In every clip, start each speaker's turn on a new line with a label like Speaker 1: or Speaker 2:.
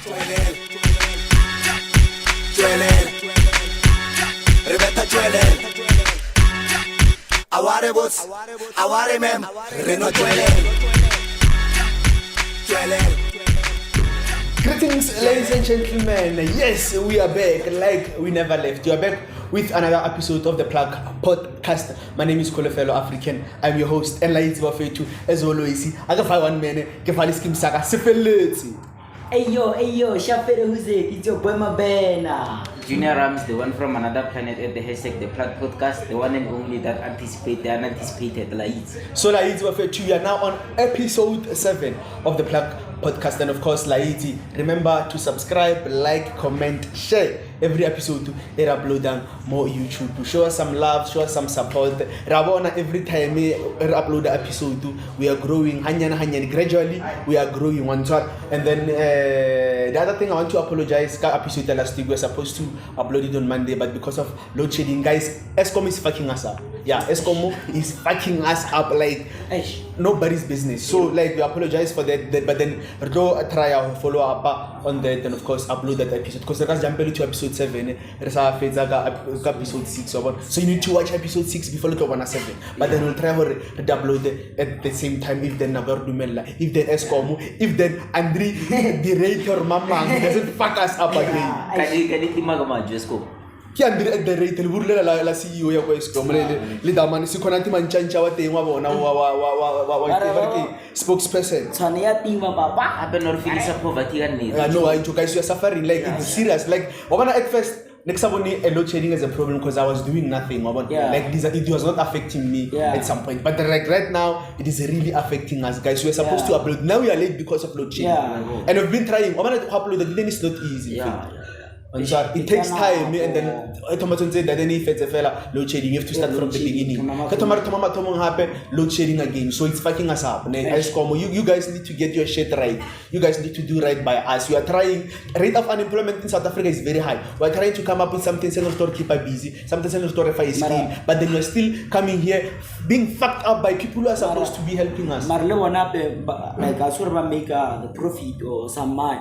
Speaker 1: Aware boss, aware mem, Reno Greetings, ladies and gentlemen. Yes, we are back like we never left. You are back with another episode of the Plug Podcast. My name is Kolefelo African. I'm your host, and like it's as always, I can find 1 minute. Kefaliskim Saka Sifility.
Speaker 2: Ayo, Shafere Huze, it's your boy Mabena.
Speaker 3: Junior Rams, the one from another planet at the hashtag the Plug Podcast, the one and only that anticipated the unanticipated lights.
Speaker 4: So Laiti Wafetu, you are now on episode 7 of the Plug Podcast, and of course Laiti, remember to subscribe, like, comment, share every episode to upload on more YouTube to show us some love, show us some support. Rabona every time we upload the episode we are growing gradually we are growing one shot. And then the other thing I want to apologize, episode last week we were supposed to upload it on Monday, but because of load shedding, guys, Eskom is fucking us up. Yeah, Eskom is fucking us up like nobody's business. So like we apologize for that, but then do try our follow up on that, and of course upload that episode because the guys jump to episode 7 episode 6 so you need to watch episode 6 before you go on 7, but then we'll try to upload it at the same time if then never Dumela, if then Eskom, if then Andre the rater Mamang doesn't fuck us up again.
Speaker 3: Can you magama just go?
Speaker 4: Can the rate la CEO ya Eskom le damane si khona nti mantshantsha wa teng wa bona wa spokesperson
Speaker 2: Tshwanea tima papa
Speaker 3: happen or finish up poverty
Speaker 4: no, I took guys, you are suffering like it's serious. Like at first next time a load shedding is a problem because I was doing nothing. Like this, it was not affecting me at some point, but like right now it is really affecting us, guys. We are supposed to upload, now we are late because of load shedding, and we've been trying. To upload the then it's not easy. It takes time, and then Thomason said that then if it's a fella load shedding, you have to start from the beginning. Load shedding again, so it's fucking us up. You guys need to get your shit right. You guys need to do right by us. You are trying. Rate of unemployment in South Africa is very high. We are trying to come up with something to store keep us busy, something to store fire screen, but then you're still coming here being fucked up by people who are supposed to be helping us.
Speaker 2: Marle wana like Asurba make the profit or some money.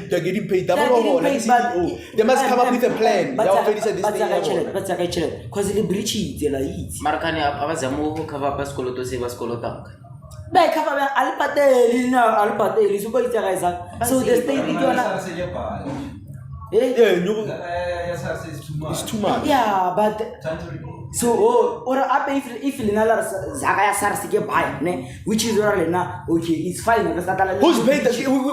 Speaker 4: They're getting paid. They must come up with a plan. They already said this thing.
Speaker 2: Because the breach is
Speaker 3: Marcani Abazamu cover Pascolo to save us Colotank.
Speaker 2: Back up Alpateli now, Alpateli, so the state
Speaker 4: it's too much.
Speaker 2: Yeah, but so or up if Linala Zagaya Sarsike buy, which is really now okay, it's fine.
Speaker 4: Who's paid?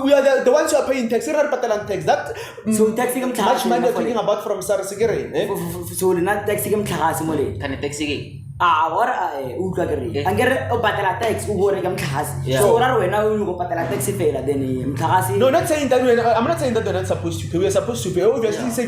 Speaker 4: We are the ones who are paying tax. That
Speaker 2: so taxing
Speaker 4: much money you're talking about from Sarsike.
Speaker 2: So not taxing class mole.
Speaker 3: Can taxi?
Speaker 2: Or Ugagari. And get a battle tax who were a class. So now you go battle taxi fail then class. No,
Speaker 4: not saying that I'm not saying that they're not supposed to pay. We are supposed to pay. Obviously,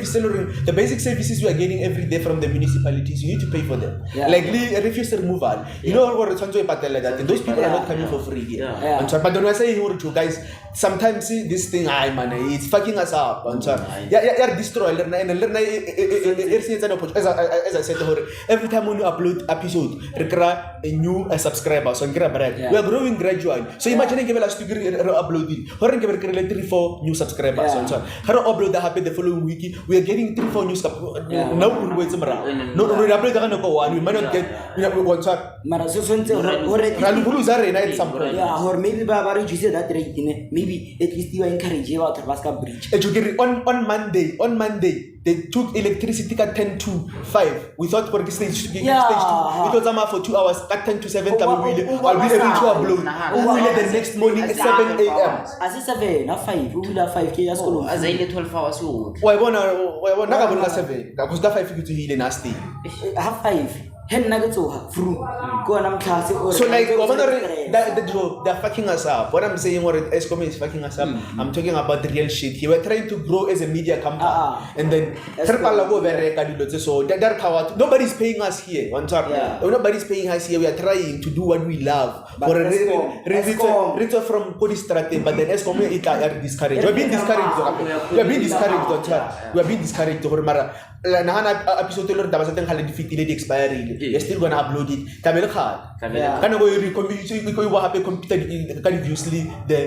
Speaker 4: the basic services we are getting every day from the municipalities, you need to pay for them. Like refuse removal. You know what it's like that. Those people are not coming for free here. But when I say you guys, sometimes this thing, it's fucking us up. Yeah, destroy. As I said, every time when you upload episode, recruit a new subscriber. So we are growing gradually. So imagine give us to upload it. Or give 3-4 new subscribers. So upload that happen the following week. We are getting 3-4 new subscribers. No, we upload the one. We might not get one shot.
Speaker 2: Or maybe Baba you said that maybe at least you encourage you out of Vasca Bridge.
Speaker 4: On Monday. They took electricity at 10 to 5. We thought for this stage to be stage 2. We told them for 2 hours at 10 to 7. I'll be able to upload. The next morning at 7 a.m.
Speaker 2: As it's 7, not 5. We will have 5 K.
Speaker 3: As I 12 hours old.
Speaker 4: Why not 7? Because that 5 to heal nasty.
Speaker 2: Have 5. Hen nagato through go on class.
Speaker 4: So like they're fucking us up. What I'm saying, what Eskom is fucking us up. I'm talking about the real shit. We're trying to grow as a media company, and then so nobody's paying us here. Nobody's paying us here. We are trying to do what we love. Return from Polistrate, but then Eskom are discouraged. We're being discouraged. We are being discouraged. We are being discouraged. Episode defeated expiring. You're still gonna upload it. Can you go computer usually the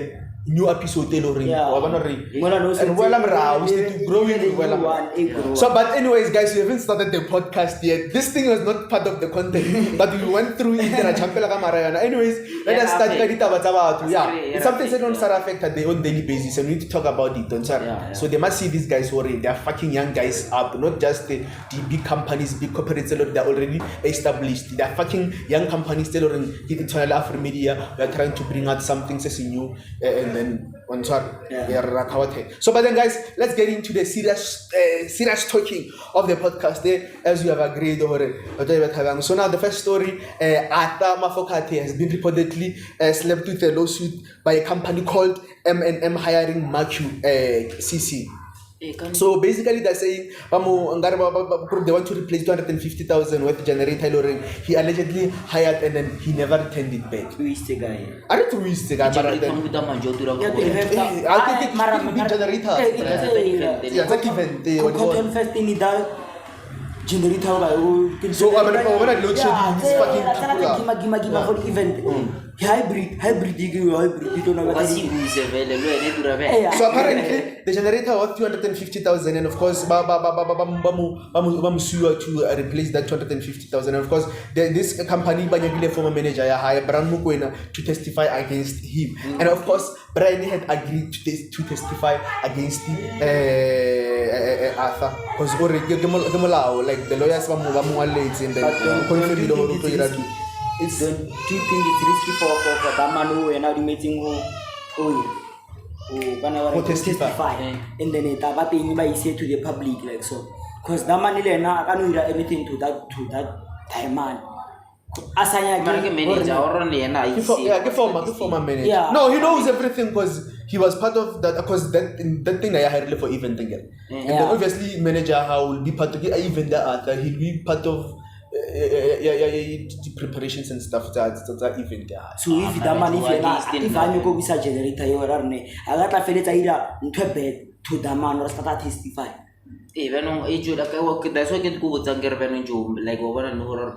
Speaker 4: new episode
Speaker 2: Yeah.
Speaker 4: and well I'm still growing well. So but anyways guys, we haven't started the podcast yet. This thing was not part of the content but we went through it anyways, let us start it's something that don't start affect their own daily basis and we need to talk about it, don't you? So they must see these guys worry. They are fucking young guys up, not just the big companies, big corporates, they're already established. They are fucking young companies still in Afri'Media. We are trying to bring out something new and then on top. So but then guys, let's get into the serious talking of the podcast as we have agreed already. So now the first story, Arthur Makhadzi has been reportedly slapped with a lawsuit by a company called M&M Hiring CC. So basically they're saying they want to replace 250,000 worth generator lorry. He allegedly hired and then he never returned it back.
Speaker 2: Who is the guy?
Speaker 4: I don't know who is the guy, but I think generator. So I'm gonna load shedding this fucking hybrid. So apparently the generator was 250,000 and of course to replace that 250,000 and of course this company former manager hired Brian Mukwena to testify against him and of course Brian had agreed to testify against Arthur because like the lawyers and then
Speaker 2: it's do you think it's risky for that man who are now meeting who testify and then it say to the public like so because that man can't do anything to that time man.
Speaker 4: Former manager. Yeah. No, he knows everything because he was part of that. Because that thing I hired for event again. And then obviously manager will be part of the event that he'll be part of. Preparations and stuff that event.
Speaker 2: So if that man if I go with a generator, you are I got a feeling to the man or start testify.
Speaker 3: Even on age that's why get go with Zangar like over an horror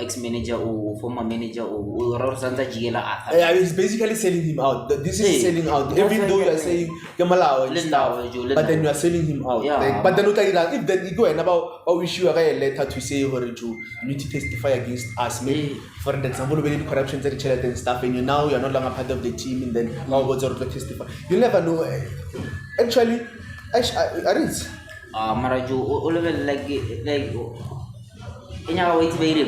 Speaker 3: ex-manager or former manager or Santa Gila.
Speaker 4: Yeah, he's basically selling him out. This is selling out. Even though you are saying Kamala and stuff, but then you are selling him out. Like, but then if then you go and about issue a letter to say you need to testify against us. Maybe for example, when corruption and stuff, and now you are no longer part of the team, and then how was to testify? You never know. Actually, I read.
Speaker 3: Maraju all of it like in our way to be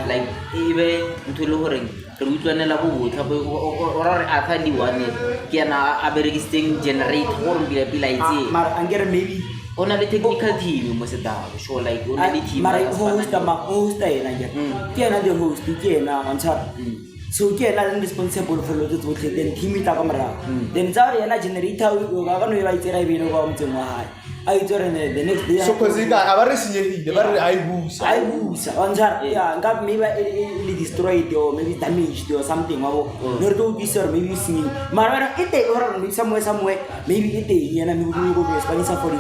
Speaker 3: like even to lowering the Rutuan Labu or I find one can a registering generate won't be like
Speaker 2: and get maybe
Speaker 3: on a technical team you must have show like only team
Speaker 2: host the host the host on top. So get responsible for the to then team camera. Then Zara generator will go on right I joined the next day. So
Speaker 4: because I
Speaker 2: was on got maybe destroyed or maybe damaged or something or no this or maybe see Mara it or somewhere maybe it and I'm going to go Spanish for it.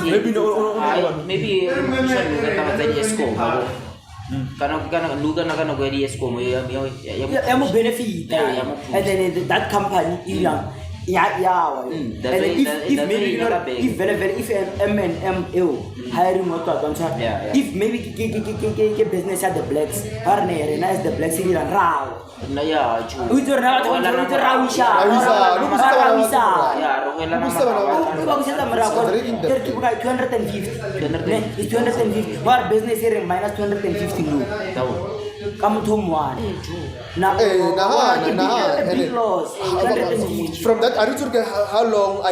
Speaker 4: Maybe no
Speaker 3: maybe
Speaker 2: benefit and then that company and if M&M hiring if maybe get business at the blacks as the blacks in raw business here minus 250 come to one.
Speaker 4: From that, I don't how long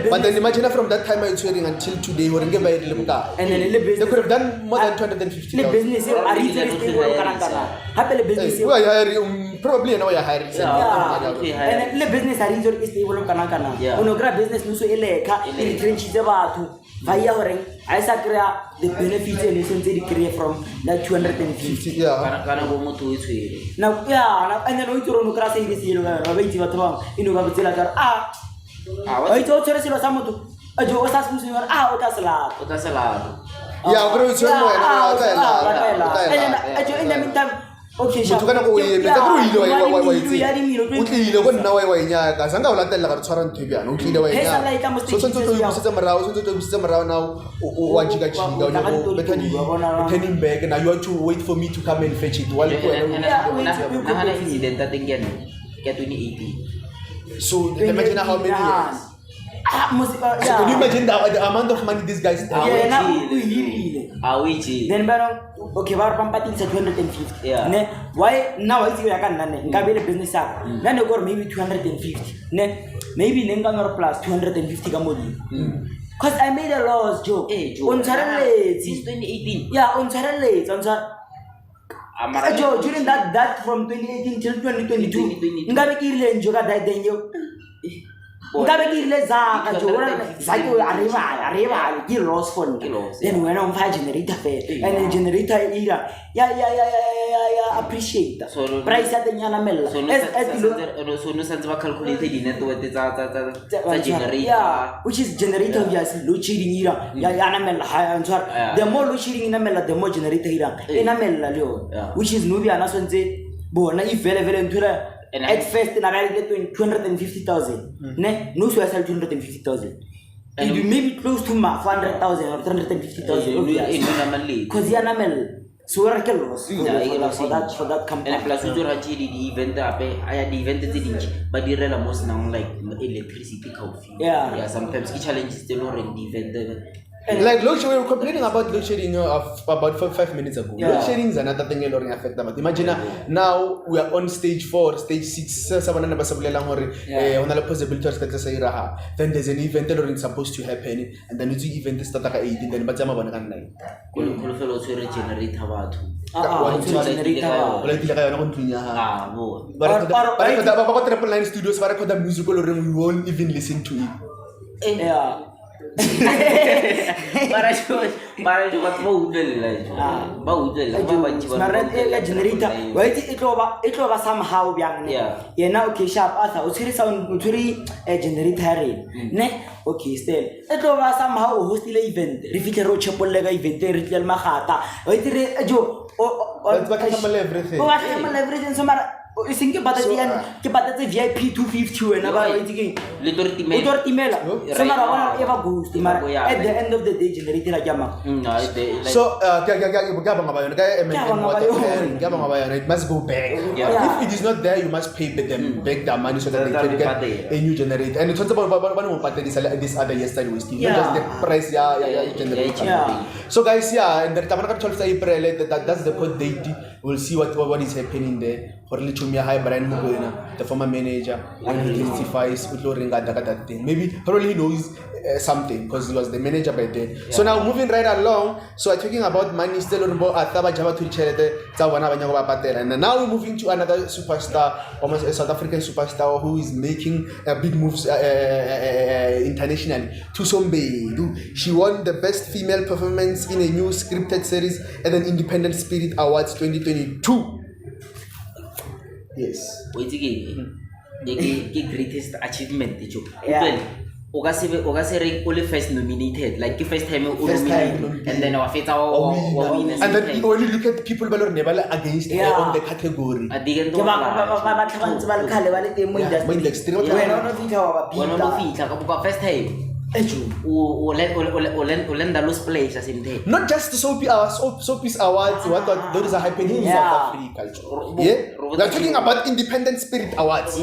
Speaker 4: but then imagine from that time I was waiting until today we're going to and then they could have done more than 250.
Speaker 2: Business
Speaker 4: probably now you're hiring.
Speaker 2: And the business are stable Kanakana. Business no so I the benefits and essentially create from that 250.
Speaker 3: Yeah.
Speaker 2: Now, and then we don't cross this year. I told you some a joke was asking out as a lot.
Speaker 4: Yeah,
Speaker 2: and in the meantime, Okay,
Speaker 1: motho ka nako o eme tsa gore o ile o tlile go nna wa inyaka zanga o latella ga re tshwara ntho bjana o tlile wa inyaka so tshwantse o busetsa morago now wa jika-jika o nyako better turning back now you want to wait for me to come and fetch it while
Speaker 3: nagana incident a teng ke 2018
Speaker 1: so imagine how many years so can you imagine the amount of money these guys
Speaker 2: then okay ba re pampatilisa 250 ne why now I see ya ka nna ne nka be le business up nna ne go maybe 250 ne maybe ne nka ngor plus 250 ka modi cuz I made a loss Joe on
Speaker 3: since 2018
Speaker 2: on Joe during that from 2018 till 2022 ngabe ke ile njo ka dai denyo ngabe ke ile zaka jo zaki arriba ke loss phone then when on file generator fair and the generator ira ya appreciate price ya tenyana mella
Speaker 3: so no santse ba calculate di net worth tsa generator
Speaker 2: which is generator yes load shedding ira ya na mella the more load shedding ina mella the more generator ira ina mella leo which is no bi ana swantse bona I vele ntura at first na ba get 250,000 ne no so sell 250,000 it will maybe close to 400,000 or 350,000 cuz ya na mel so ra ke loss for that company
Speaker 3: and plus you ra di event ape aya di event tse dingi ba direla most now like electricity coffee sometimes ki challenges the low rent event
Speaker 1: like load shedding, we were complaining about load shedding about 5 minutes ago. Load shedding is another thing that affects them. Imagine now we are on stage 4, stage 6, then there's an event that is supposed to happen, and then the event starts at 18, then Bajama Banana 9. Studios, the musical room, we won't even listen to it.
Speaker 3: para cuma mau
Speaker 2: generator wait it over somehow biang ne na okay sharp asa usiri sound uturi generator ne okay still it over somehow hostel event rifike ro chapole ga event ritual Makhadzi wait re jo everything so mara I think about the VIP 250 and about it Litortimela. Some are ever goes at the end of the day generated a gamma.
Speaker 1: So it must go back. If it is not there, you must pay them back their money so that they can get a new generator. And it's not about one this other yesterday was still just the price generator. So guys, and the April that's the code date. We'll see what is happening there. The former manager, when he testifies, maybe probably he knows something because he was the manager by then. So now moving right along, so we're talking about money still on board. And now we're moving to another superstar, almost a South African superstar who is making big moves internationally. Thuso Mbedu. She won the best female performance in a new scripted series at an Independent Spirit Awards 2022. Yes.
Speaker 3: Wait again. The greatest achievement, Oga se only first nominated, like the first time nominated, and then our first
Speaker 1: and then you only look at people who are never against her on the category. First time. Not just the Soapy's Awards, what those are happening in South Africa. Yeah? We are talking about Independent Spirit Awards.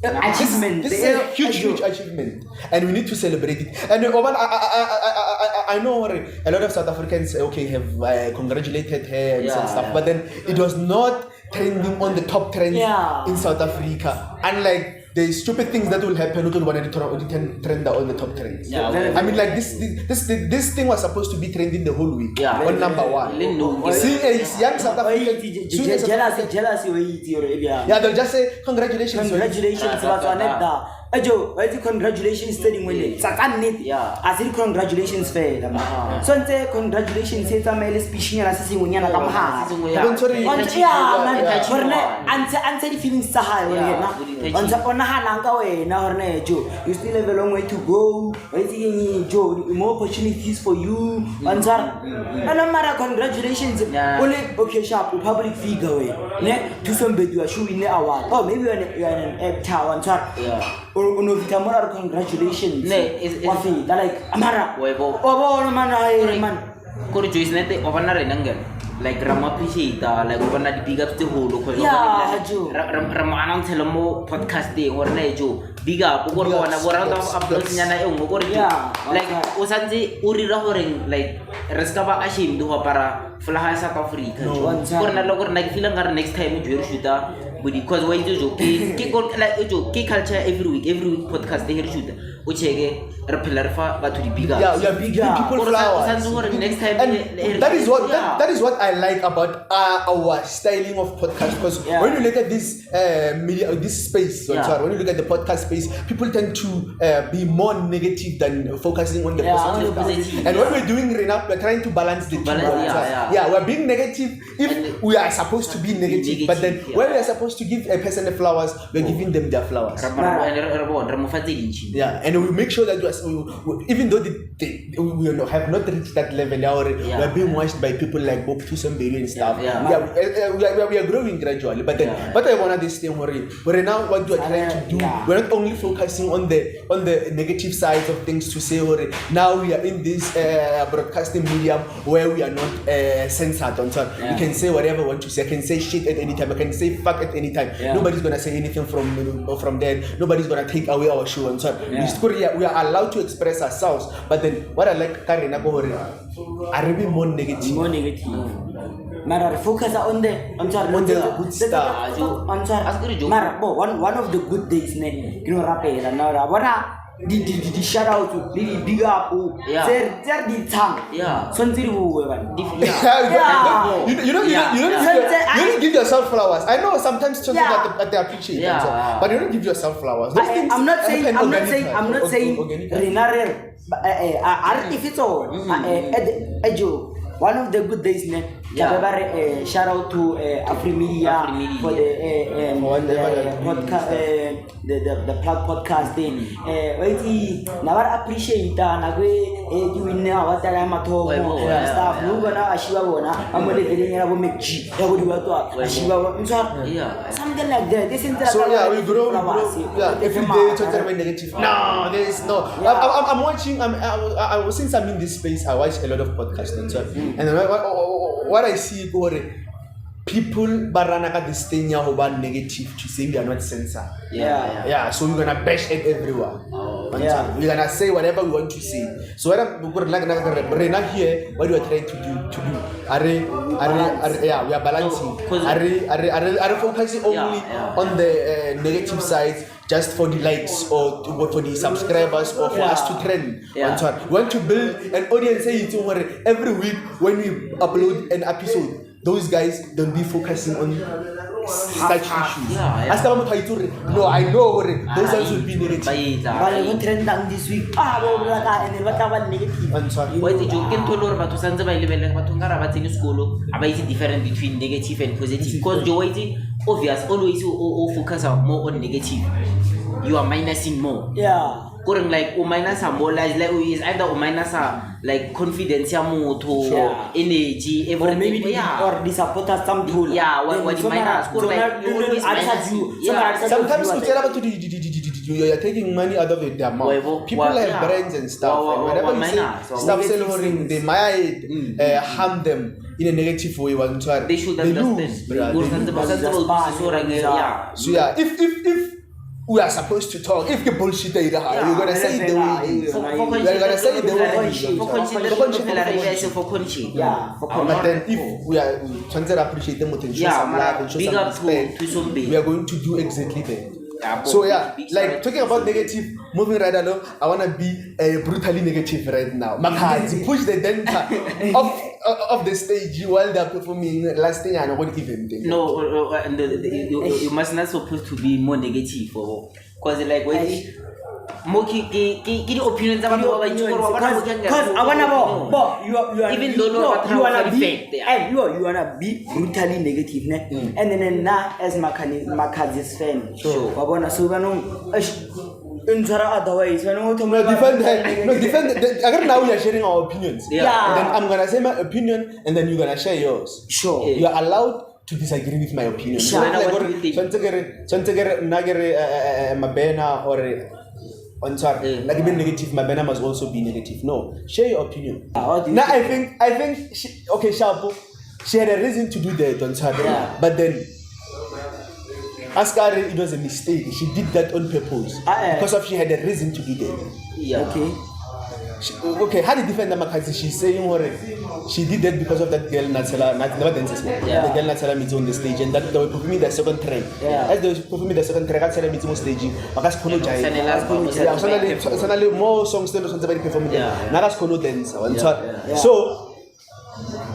Speaker 1: Achievement. This is a huge achievement, and we need to celebrate it. And I know a lot of South Africans have congratulated her and stuff, but then it was not trending on the top trends in South Africa. Unlike the stupid things that will happen, not one to trend on the top trends. I mean, like this thing was supposed to be trending the whole week. On number 1. See a young South African
Speaker 2: jealousy.
Speaker 1: Yeah, they'll just say congratulations.
Speaker 2: Congratulations, Ajo, why is congratulations telling when it? Satanit,
Speaker 3: Yeah.
Speaker 2: I said congratulations fair. So say congratulations, say Tamil speaking and assessing when you're not come hard. Answer the feelings Sahara. On a Hananga way, now Joe. You still have a long way to go. Waiting, Joe, more opportunities for you. Answer. And no matter congratulations. Only okay, sharp, public figure. Thuso Mbedu are showing the award. Oh, maybe you're an actor. Answer. Or no Vitamora, congratulations. Like Amara. Oh, man.
Speaker 3: Kau choice nanti overna renangan. Like Rama appreciate like overna di big up the whole local.
Speaker 2: Yeah, Joe.
Speaker 3: Rama anang telemo podcast day warna Joe. Big up. Ukor kawan orang tahu uploadnya na yung ukor itu. Like usanji uri rahoreng like reskaba asim duha para flaha sa free. Korna lokor nag filang kar next time jual shoota. Because why do ki culture every week podcast they hear shoot. Uchege repelarfa but to the bigger.
Speaker 1: Yeah, people flowers.
Speaker 3: Next time,
Speaker 1: and that is what I like about our styling of podcast. Because when you look at this media, this space, when you look at the podcast space, people tend to be more negative than focusing on the positive. And what we're doing right now, we're trying to balance the two. We're being negative if we are supposed to be negative, but then when we are supposed to give a person the flowers, we're giving them their flowers. Yeah, and we make sure that even though we have not reached that level now, we are being watched by people like Bob Thuso and stuff. We are growing gradually. But then, what I want this thing we're now what we are trying to do. We're not only focusing on the negative side of things to say, now we are in this broadcasting medium where we are not censored. We can say whatever we want to say. I can say shit at any time. I can say fuck at any time. Nobody's gonna say anything from there. Nobody's gonna take away our show. We are allowed to express ourselves, but then what I like Karina are really more negative.
Speaker 2: Mara focus on the good stuff. One of the good days, you know, rapper and now the shout out to the big up. They're the tongue. Something you don't give yourself flowers. I know sometimes children that they appreciate but you don't give yourself flowers. I'm not saying Renare if it's all one of the good days, shout out to Afri'Media for the plug podcast thing. Never appreciate that. You know what I'm at home stuff. No gonna Ashiwa, I'm going to make something like that. This is
Speaker 1: so we grow. Every day talking negative. No, there is no. I'm watching. Since I'm in this space, I watch a lot of podcasts. And what I see, people baranaka this thing about negative to say we are not censored. So we're gonna bash at everyone. We're gonna say whatever we want to say. So what I'm right now here, what we are trying to do. We are balancing. Are focusing only on the negative side, just for the likes or for the subscribers or for us to trend. We want to build an audience. Every week when we upload an episode, those guys don't be focusing on such issues. No, I know those guys will be negative.
Speaker 2: But I won't trend down this week.
Speaker 3: Different between negative and positive. Because obvious, always focus more on negative. You are minusing more. Current like minus more like is either minus like confidence energy everything.
Speaker 2: Or maybe or the supporters some tool.
Speaker 3: What you minus
Speaker 1: sometimes you are taking money out of it. People have brands and stuff. And whenever you say stuff selling, they might harm them in a negative way.
Speaker 3: They should understand.
Speaker 1: So if we are supposed to talk. If you bullshit, you're gonna say it the way it is. You're gonna say it the way it is. But then if we are trying to appreciate them and show some love and show some respect, we are going to do exactly that. So like talking about negative, moving right along, I wanna be brutally negative right now. Makhadzi, push the denta off the stage while they're performing last thing and what even thing.
Speaker 3: No, you must not supposed to be more negative Cause like wait. Moki ki opinions about what
Speaker 2: because I wanna bo you are
Speaker 3: even though
Speaker 2: you wanna be you wanna be brutally negative and then na as Makhadzi's fan
Speaker 3: sure
Speaker 2: wabona so bano otherwise
Speaker 1: defend again. Now we are sharing our opinions.
Speaker 2: Yeah.
Speaker 1: Then I'm gonna say my opinion and then you're gonna share yours.
Speaker 2: Sure.
Speaker 1: You are allowed to disagree with my opinion.
Speaker 2: Sure.
Speaker 1: Mabena or on top, like being negative, Mabena must also be negative. No, share your opinion. Now I think Shapo, she had a reason to do that on top, but then Askari, it was a mistake. She did that on purpose because of she had a reason to do that.
Speaker 3: Yeah.
Speaker 1: Okay, how to defend the Makhadzi? She's saying she did that because of that girl Natasha, the girl Natasha meets on the stage, and that they were performing the second track. As they were performing the second track, Natasha meets on stage. Suddenly more songs than somebody performing. Now that's kono dance. So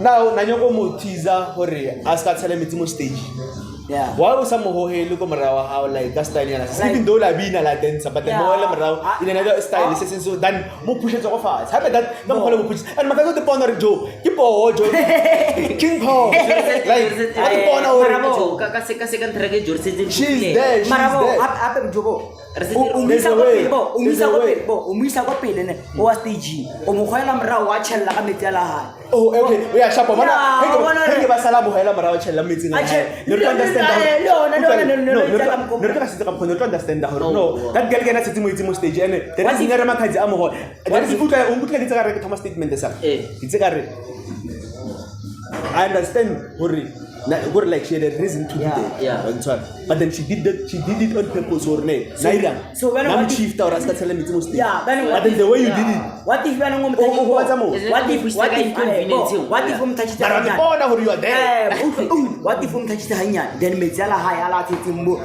Speaker 1: now Nanyoko Mutiza Hore ask Natasha meets on stage.
Speaker 2: Yeah.
Speaker 1: Why was some look how like that style even though I been a dance, but the more in another style so then more pushes off us. How about that? No push and my the corner Joe. Keep on Joe King Paul like she's there, oh, okay. We are sharp. Understand no. That girl cannot sit in stage and there is never Makhadzi Amoho. There is a Thomas statement. It's a I understand Hurry. Like she had a reason to do that. But then she did it on purpose or nay.
Speaker 2: So when
Speaker 1: I'm chief or as tell me to
Speaker 2: yeah,
Speaker 1: but then the way you did it.
Speaker 2: What if
Speaker 1: you are there?
Speaker 2: What if touch the hanya? Then Mezala high ala titimbo.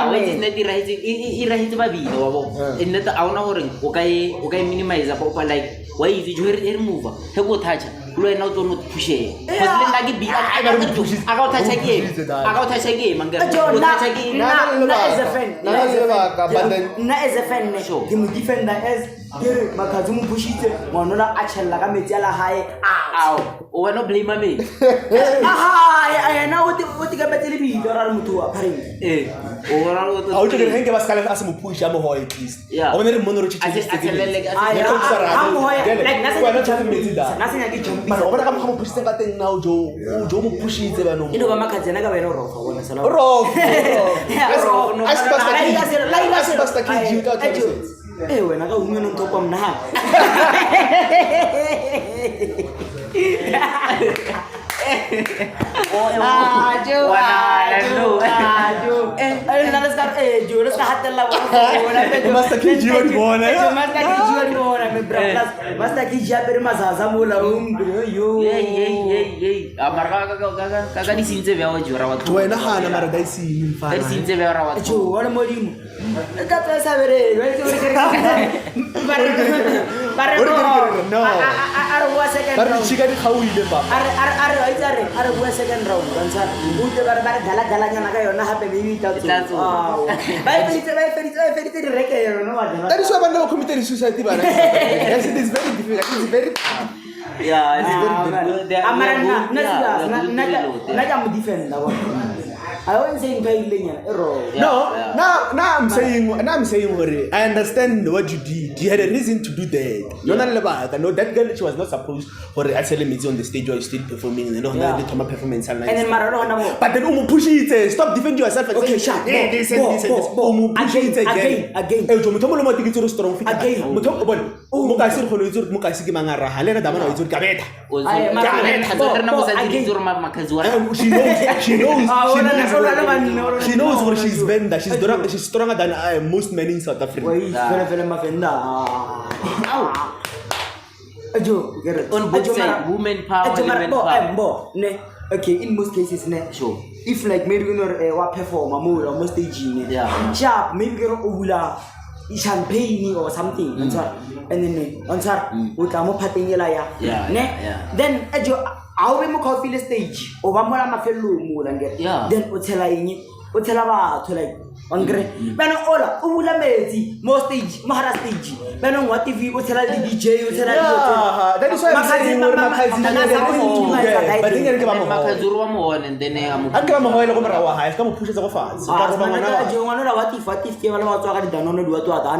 Speaker 3: irahitse babile wa bo nnete a ona hore o ka minimize ba like why if you remove he go touch lo ena o tlo push because le nna ke bi aka touch game manga
Speaker 2: as a friend as a friend ke mo defender as ke Makhadzi mo pushitse ngwanona a chella ka metsi ala hae
Speaker 3: o wena blame me
Speaker 2: na o tika betele bi dora motho a phareng
Speaker 3: o wena
Speaker 1: o tlo re henge ba skala a se mo push a mo ho at least o ne re mono re
Speaker 3: like
Speaker 1: nasenya ke jump mara o bona ka mo push teng ka teng now jo mo pushitse ba no
Speaker 2: ino ba Makhadzi na ka wena ro fa bona sala
Speaker 1: ro basta ke jiuta
Speaker 2: wena ka unga no topa mna ha are go second round kansa uite bar gala nyana ka yona hape maybe tatso ba feri reke yona wa dana
Speaker 1: that is why banda committed suicide bana yes it is very difficult it is very
Speaker 3: yeah it's very difficult
Speaker 2: amara na ja mo defend na I won't say
Speaker 1: no, I'm saying, I understand what you did. You had a reason to do that. No, that girl, she was not supposed for actually meeting on the stage or still performing. You know, the performance and
Speaker 2: then Maradona.
Speaker 1: But then push it. Stop defending yourself.
Speaker 2: Okay, shut.
Speaker 1: This. Push it again. She knows where she's been. She's stronger than most men in South Africa.
Speaker 3: Women power.
Speaker 2: Okay, in most cases, sure. If like maybe you know what perform a move or most stage, sharp, maybe you know champagne or something and then on o tla mo phateng ela ya then a o mo coffee stage o ba mola mafellong mo la ngere then o tshela eng o tshela batho like Angre, bana ola, umula mezi, more stage, mahara stage. Bana what TV, o tshela di DJ, o tshela di.
Speaker 1: That is why I'm saying Makhadzi. But then you get
Speaker 3: Makhadzi wa mo and then
Speaker 1: Anke ba mo hoela go mara wa hae, ka mo pusha go fatshe.
Speaker 2: Ka ba ngwana jo ngwana what if ke ba le ba tswa ka di danono di wa tswa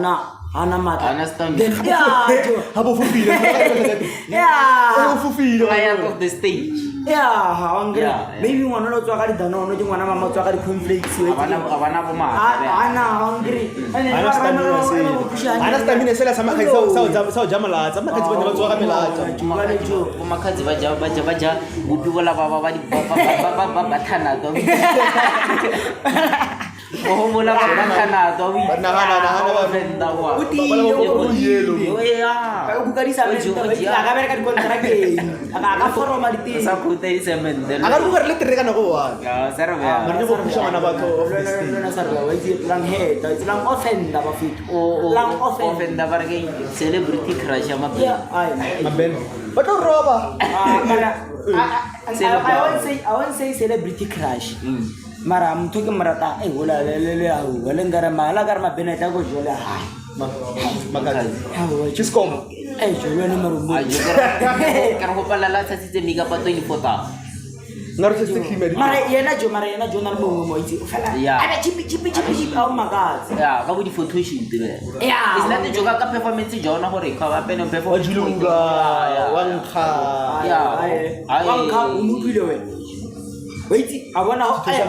Speaker 2: ana mata.
Speaker 3: Understand?
Speaker 1: Habo fufile. Habo fufile.
Speaker 3: Fire of the stage.
Speaker 2: Maybe ngwana lo tswa ka di danono di ngwana mama tswa ka di cornflakes.
Speaker 3: Abana bo ma.
Speaker 2: Ana hungry.
Speaker 1: Understand me sela sa Makhadzi sa jamala, sa Makhadzi ba tswa ka melata.
Speaker 3: Jumane jo, Makhadzi ba ja bupibola ba thana to. Oh, mula ba thana to.
Speaker 1: Nahana
Speaker 3: venda wa.
Speaker 1: Yellow.
Speaker 2: Ka buka di sa ka bereka di contract ka forma di
Speaker 3: sa khutei semende.
Speaker 1: Aga buka le tere kana go wa.
Speaker 3: Ya, serve ya.
Speaker 1: Mara go pusha mana batho.
Speaker 2: No serve wa itse lang he, it's lang offender ba fit. Lang
Speaker 3: Offender ba ke celebrity crush ma.
Speaker 1: Maben. Bato roba.
Speaker 2: I won't say celebrity crush. Mara mtu ke marata wala le au wala ngara mala garma beneta go jola ha
Speaker 1: Makhadzi chiskom
Speaker 2: jola ni marumu
Speaker 3: kan ho palala sa sitse miga pato ni fota
Speaker 1: ngaro se khimedi
Speaker 2: mara yena jo na mo itse fela ana chipi oh my god
Speaker 3: ya ka bo di photo shoot be
Speaker 2: is
Speaker 3: not the joga ka performance jona hore ka ba pene performance
Speaker 1: wajulunga wankha
Speaker 2: wankha umupile we wait, I wanna okay,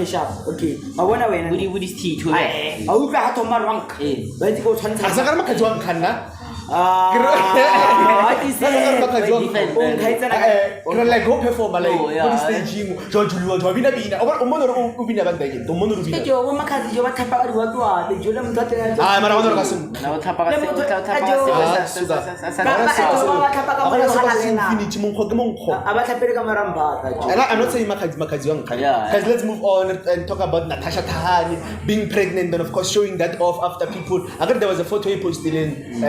Speaker 2: sharp. Okay, I wanna win.
Speaker 3: Would this teach?
Speaker 2: I will have to mark. Wait, go to
Speaker 1: Asakar Makhadzi wankana.
Speaker 2: What is
Speaker 1: it? Like go perform like on stage Jojulu Jovina Bina. Omono ubina bandai. Omono ubina.
Speaker 2: Jo Makhadzi jo batapa ri wa the jola mtata.
Speaker 1: Mara kasum.
Speaker 3: Na tapa
Speaker 1: I'm not saying Makhadzi wankana. Guys, let's move on and talk about Natasha being pregnant and of course showing that off after people. I think there was a photo he posted in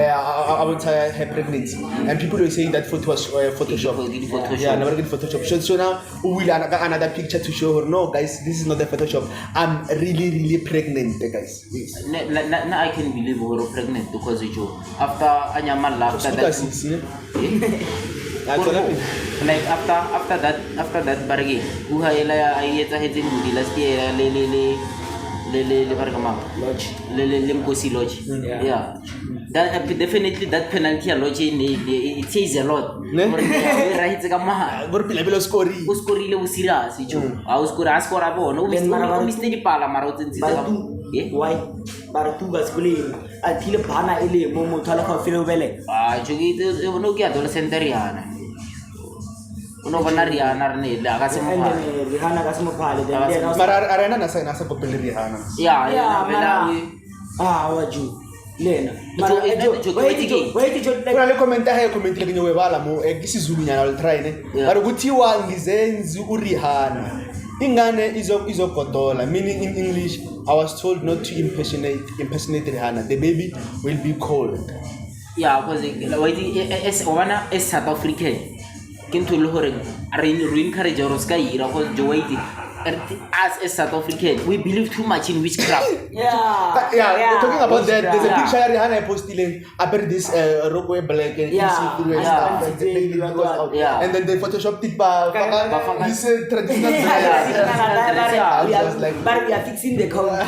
Speaker 1: about her pregnancy, and people were saying that photo was Photoshop. Yeah, never get Photoshop. So now we will another picture to show her. No, guys, this is not the Photoshop. I'm really pregnant, guys. Yes.
Speaker 3: I can believe we're pregnant because after Anyama after that. Like after that bargi, uhaila ayeta hedin budi last year le bargama lodge le mkosi lodge. Yeah. That definitely that penalty a lodge it says a lot. Right kama
Speaker 1: gor pila score
Speaker 3: le usira sijo. Score abo no mistake pala marotin sisa.
Speaker 2: Why? Baratu bascule atile bana ile mo thala ka filo bele.
Speaker 3: Jogi no ke adolescent riana. Uno bana riana ne la ka se mo pa.
Speaker 2: Rihanna ka se mo pa le de.
Speaker 1: Mara arena na sa popele Rihanna.
Speaker 3: Yeah,
Speaker 2: waju. Lena.
Speaker 1: Wait, kuna le comment le nyewe bala mo kisizulu nyana le try ne. Bari kuthiwa ngizenzi uRihanna. Ingane izogodola, meaning in English I was told not to impersonate Rihanna. The baby will be cold.
Speaker 3: Yeah, because as South African kinto lo hore re encourage roska ira go jowaiti as a South African we believe too much in witchcraft.
Speaker 1: Talking about that, there's a picture Rihanna posting about this robe black and and then they photoshopped it this traditional
Speaker 2: but we are fixing the code.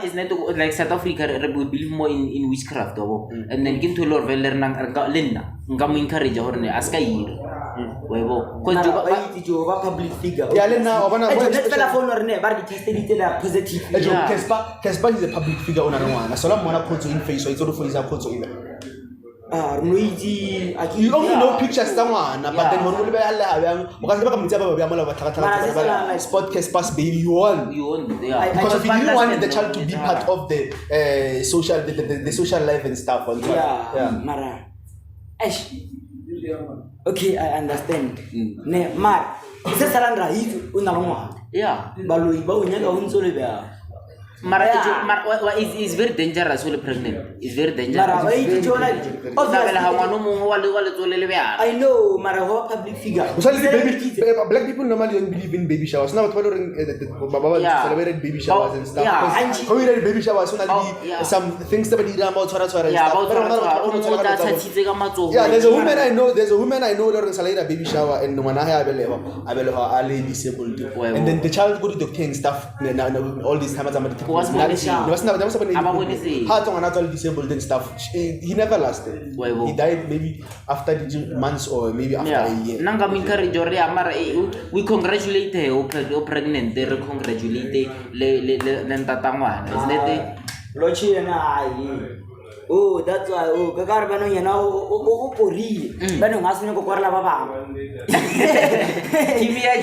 Speaker 3: Is not like South Africa we believe more in witchcraft and then kinto lo veler nang linda ngam encourage horne aska yir webo
Speaker 2: ko public figure.
Speaker 1: Lena obana
Speaker 2: let's tell phone or ne bar di test it la positive.
Speaker 1: Kespa is a public figure on one. So la mona photo in face so it's all for his photo even. You only know pictures someone but then when we alla because ba ka mtsa ba ba mola ba thaka spot Kespa's baby you won because if you didn't want the child to be part of the social life and stuff on
Speaker 2: mara okay, I understand. Ne mar, se salandra hivi unalongwa.
Speaker 3: Yeah.
Speaker 2: Baloi ba unyaka unsole ba.
Speaker 3: It's very dangerous when pregnant. It's very dangerous.
Speaker 2: I know, Mara, public figure.
Speaker 4: Black people normally don't believe in baby showers. Now, celebrated baby showers and stuff. Celebrated baby showers, some things that there's a woman I know that celebrated a baby shower and when I disabled. And then the child go to doctor and stuff. All these times disabled and stuff. He never lasted. He died maybe after months or maybe after a year.
Speaker 3: We congratulate her pregnant. They congratulate
Speaker 2: Oh, that's why. Oh, Gagar you know, Pori. Bano Masino Corla Baba. Give me a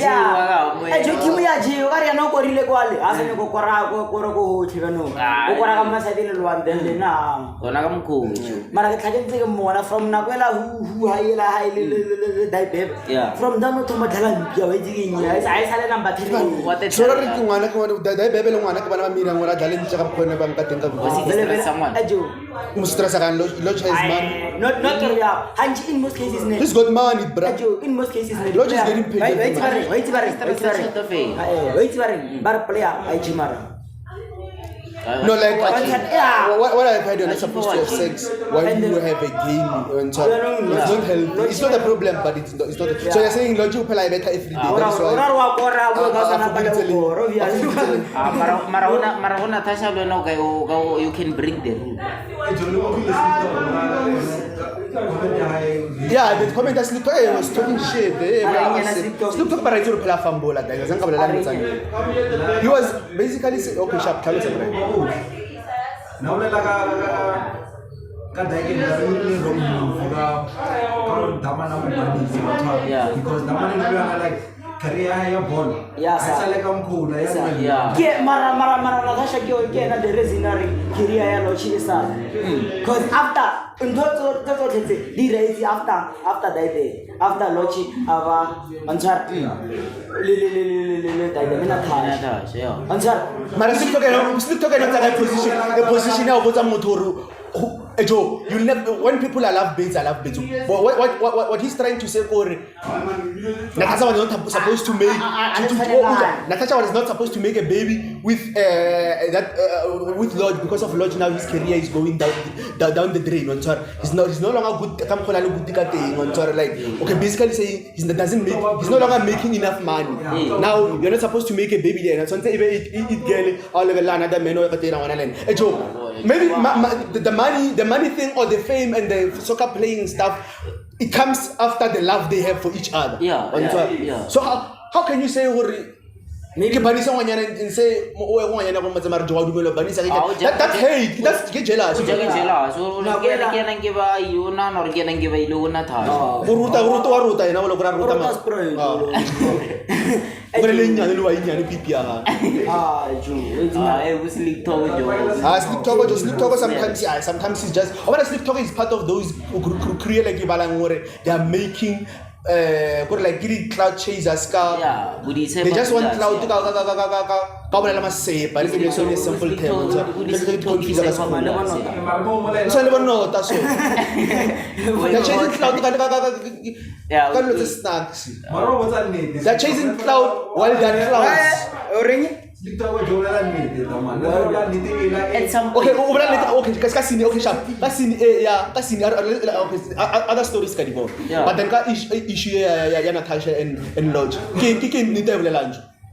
Speaker 2: geo, I know Corilla Quali. Asano Cora, Coro, Chivano. Okorama Sadin one then now. Onagam cool. Marakajan Mona from Naguela who highly dive. From Dano to Matalan, I said I'm battery. What the Babylon someone.
Speaker 4: Mustrasakan Lodge has money.
Speaker 2: Not in most cases.
Speaker 4: He's got money, bro.
Speaker 2: In most cases,
Speaker 4: Lodge is getting paid.
Speaker 2: Wait, but player, I Jimara.
Speaker 4: No, like what I've heard, you're not supposed to have sex while you have a game on top. It's not healthy. It's not a problem, but it's not. So you're saying Lodge will play better every day. That's why.
Speaker 3: Natasha, you can bring the rule.
Speaker 4: Yeah, the comment that Snoop was talking shit. Snoop talk about to play Fambola. He was basically saying, okay, sharp, tell us about it.
Speaker 5: Now, because the money like career born.
Speaker 2: Yeah,
Speaker 5: cool.
Speaker 2: Yeah, Mara Natasha get the resinary career because after that's what they say. The after that day, after Lochi Ava Ansar Ansar
Speaker 4: the position of Motoru. Joe, you never. When people I love Bedu. But what he's trying to say, Natasha was not supposed to make. Natasha was not supposed to make a baby with with Lodge because of Lodge. Now his career is going down the drain. He's no longer good. Like okay, basically saying he's no longer making enough money. Now you're not supposed to make a baby there. So it girl all over another man or Joe. Maybe the money thing or the fame and the soccer playing stuff, it comes after the love they have for each other. So how can you say maybe Banisa and say that's hate, that's get jealous. Sleep talk sometimes it's just sleep talk is part of those who create like they are making like getting cloud chasers they just want cloud to say but it's only a simple term they're chasing cloud they're chasing cloud while they're clouds other stories but then issue Natasha and Lodge.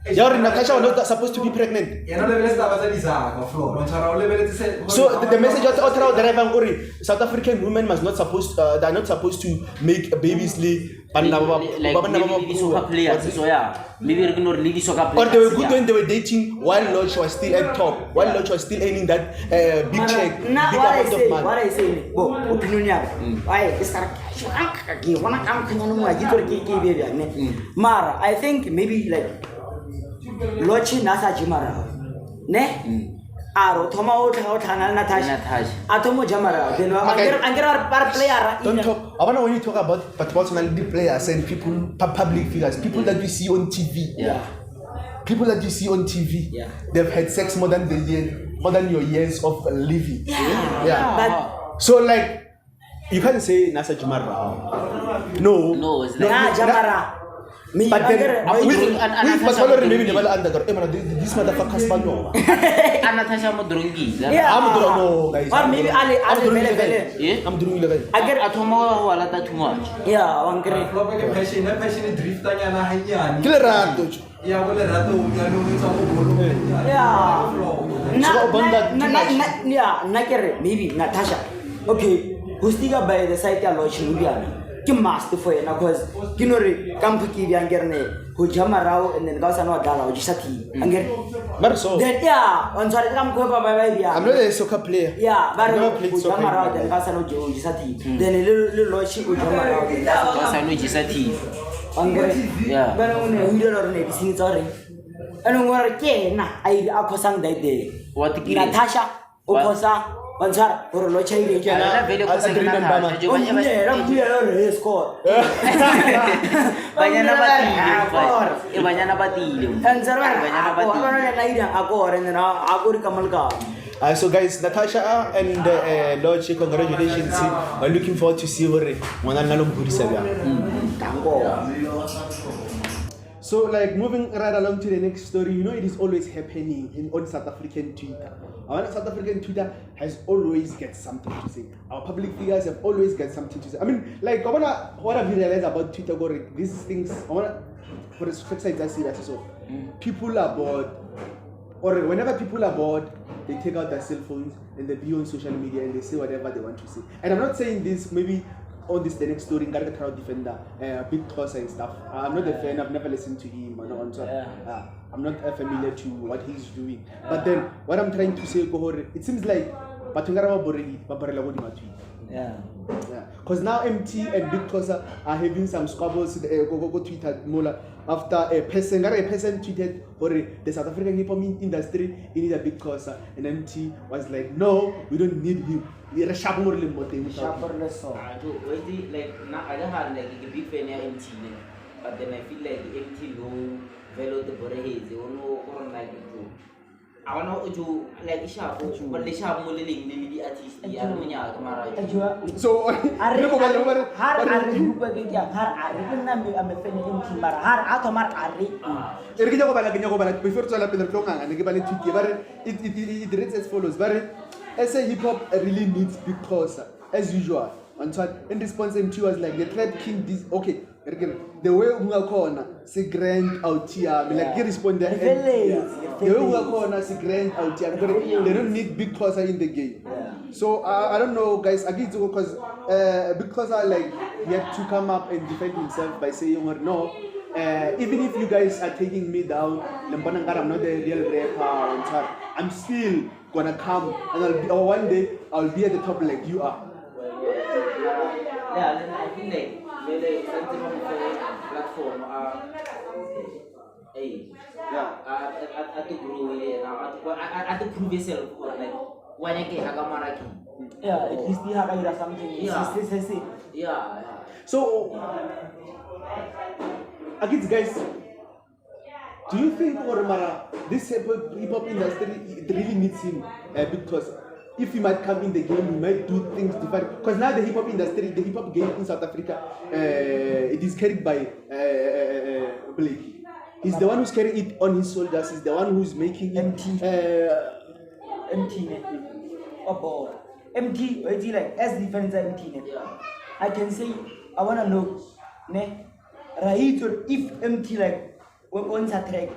Speaker 4: Natasha was not supposed to be pregnant. So the message of South African women they are not supposed to make babies or they were good when they were dating while Lodge was still at top, while Lodge was still earning that big check, big amount of money.
Speaker 2: What I say, Mara, I think maybe like Lochi Nasa Jimara, ne? Aro Toma Natasha. Atomo Jamara. Then I'm our player.
Speaker 4: Don't talk. I want when you talk about personality players and people, public figures, people that we see on TV. people that you see on TV,
Speaker 2: Yeah.
Speaker 4: they've had sex more than your years of living.
Speaker 2: But
Speaker 4: So like, you can't say Nasa Jamara. No,
Speaker 3: it's like
Speaker 2: Jamara. Me,
Speaker 4: But then, this motherfuckers know.
Speaker 3: Natasha mo drongi.
Speaker 4: Guys.
Speaker 2: Or maybe Ali
Speaker 4: I'm doing it.
Speaker 2: I get
Speaker 3: atomo wala ta too much.
Speaker 2: yeah, one great.
Speaker 5: Passion drift na hanya.
Speaker 4: Kila rato.
Speaker 5: Ya boleh rato nganu sama bolu.
Speaker 2: Yeah. Nakere maybe Natasha. Okay, Hustiga by the side ya Lord Shinubiana. Kim master for you because Kinori Kampiki Angerne, who Jamarao and then Gasano Dala, which is a tea.
Speaker 4: But so,
Speaker 2: Then, yeah, on Saturday, I'm
Speaker 4: not a soccer player.
Speaker 2: Yeah, but
Speaker 4: I never played soccer.
Speaker 2: Jamarao and Gasano Joe is a tea. Then a little lordship with Jamarao.
Speaker 3: Gasano is a tea. Yeah.
Speaker 2: But only we don't know if sorry. And we're again, I Akosang that day.
Speaker 3: What
Speaker 2: Natasha, Okosa. Ansar or lo chai de
Speaker 3: Ana vele ko sa Natasha jo
Speaker 2: score
Speaker 3: banyak na batile
Speaker 2: Ansar and then agor kamal ka.
Speaker 4: So guys, Natasha and Lord Chi, congratulations. I'm looking forward to see her. So like moving right along to the next story, you know it is always happening on South African Twitter. Our South African Twitter has always got something to say. Our public figures have always got something to say. I mean, like what have you realized about Twitter? These things, for the sides I see that so people are bored, or whenever people are bored, they take out their cell phones and they be on social media and they say whatever they want to say. And I'm not saying this maybe on this the next story, Garga Crowd Defender, Big Thuso and stuff. I'm not a fan, I've never listened to him. I'm not familiar to what he's doing. But then, what I'm trying to say, it seems like
Speaker 2: Yeah.
Speaker 4: Because now MT and Big Thuso are having some squabbles Twitter after a person tweeted the South African hip hop industry you need a Big Thuso, and MT was like, no, we don't need him. Like now
Speaker 3: I don't have like a big fan of MT, but then I feel like MT low velo the borehe they don't like it. I want to like sharp, but the sharp modeling the artist the Armenia Kamara.
Speaker 4: So it reads as follows. SA hip hop really needs Big Thuso as usual. In response, MT was like the trap king. This okay. The way Ungakona se grand out here, like he responded. The way Ungakona se grand out here, they don't need Big Thuso in the game. So I don't know, guys. I get to because Big Thuso like he had to come up and defend himself by saying, no. Even if you guys are taking me down, I'm not a real rapper. I'm still gonna come, and one day I'll be at the top like you are.
Speaker 3: Yeah, I think like really something on the platform I to grow I to prove yourself like when I get Hagamaraki.
Speaker 2: Yeah, at least you have something.
Speaker 3: Yeah.
Speaker 4: So again, guys, do you think this hip hop industry really needs him because if he might come in the game, he might do things different? Because now the hip hop industry, the hip hop game in South Africa, it is carried by Blake. He's the one who's carrying it on his shoulders. He's the one who's making
Speaker 2: MT. MT, like as different as MT. I can say, I wanna know, if MT like on sa track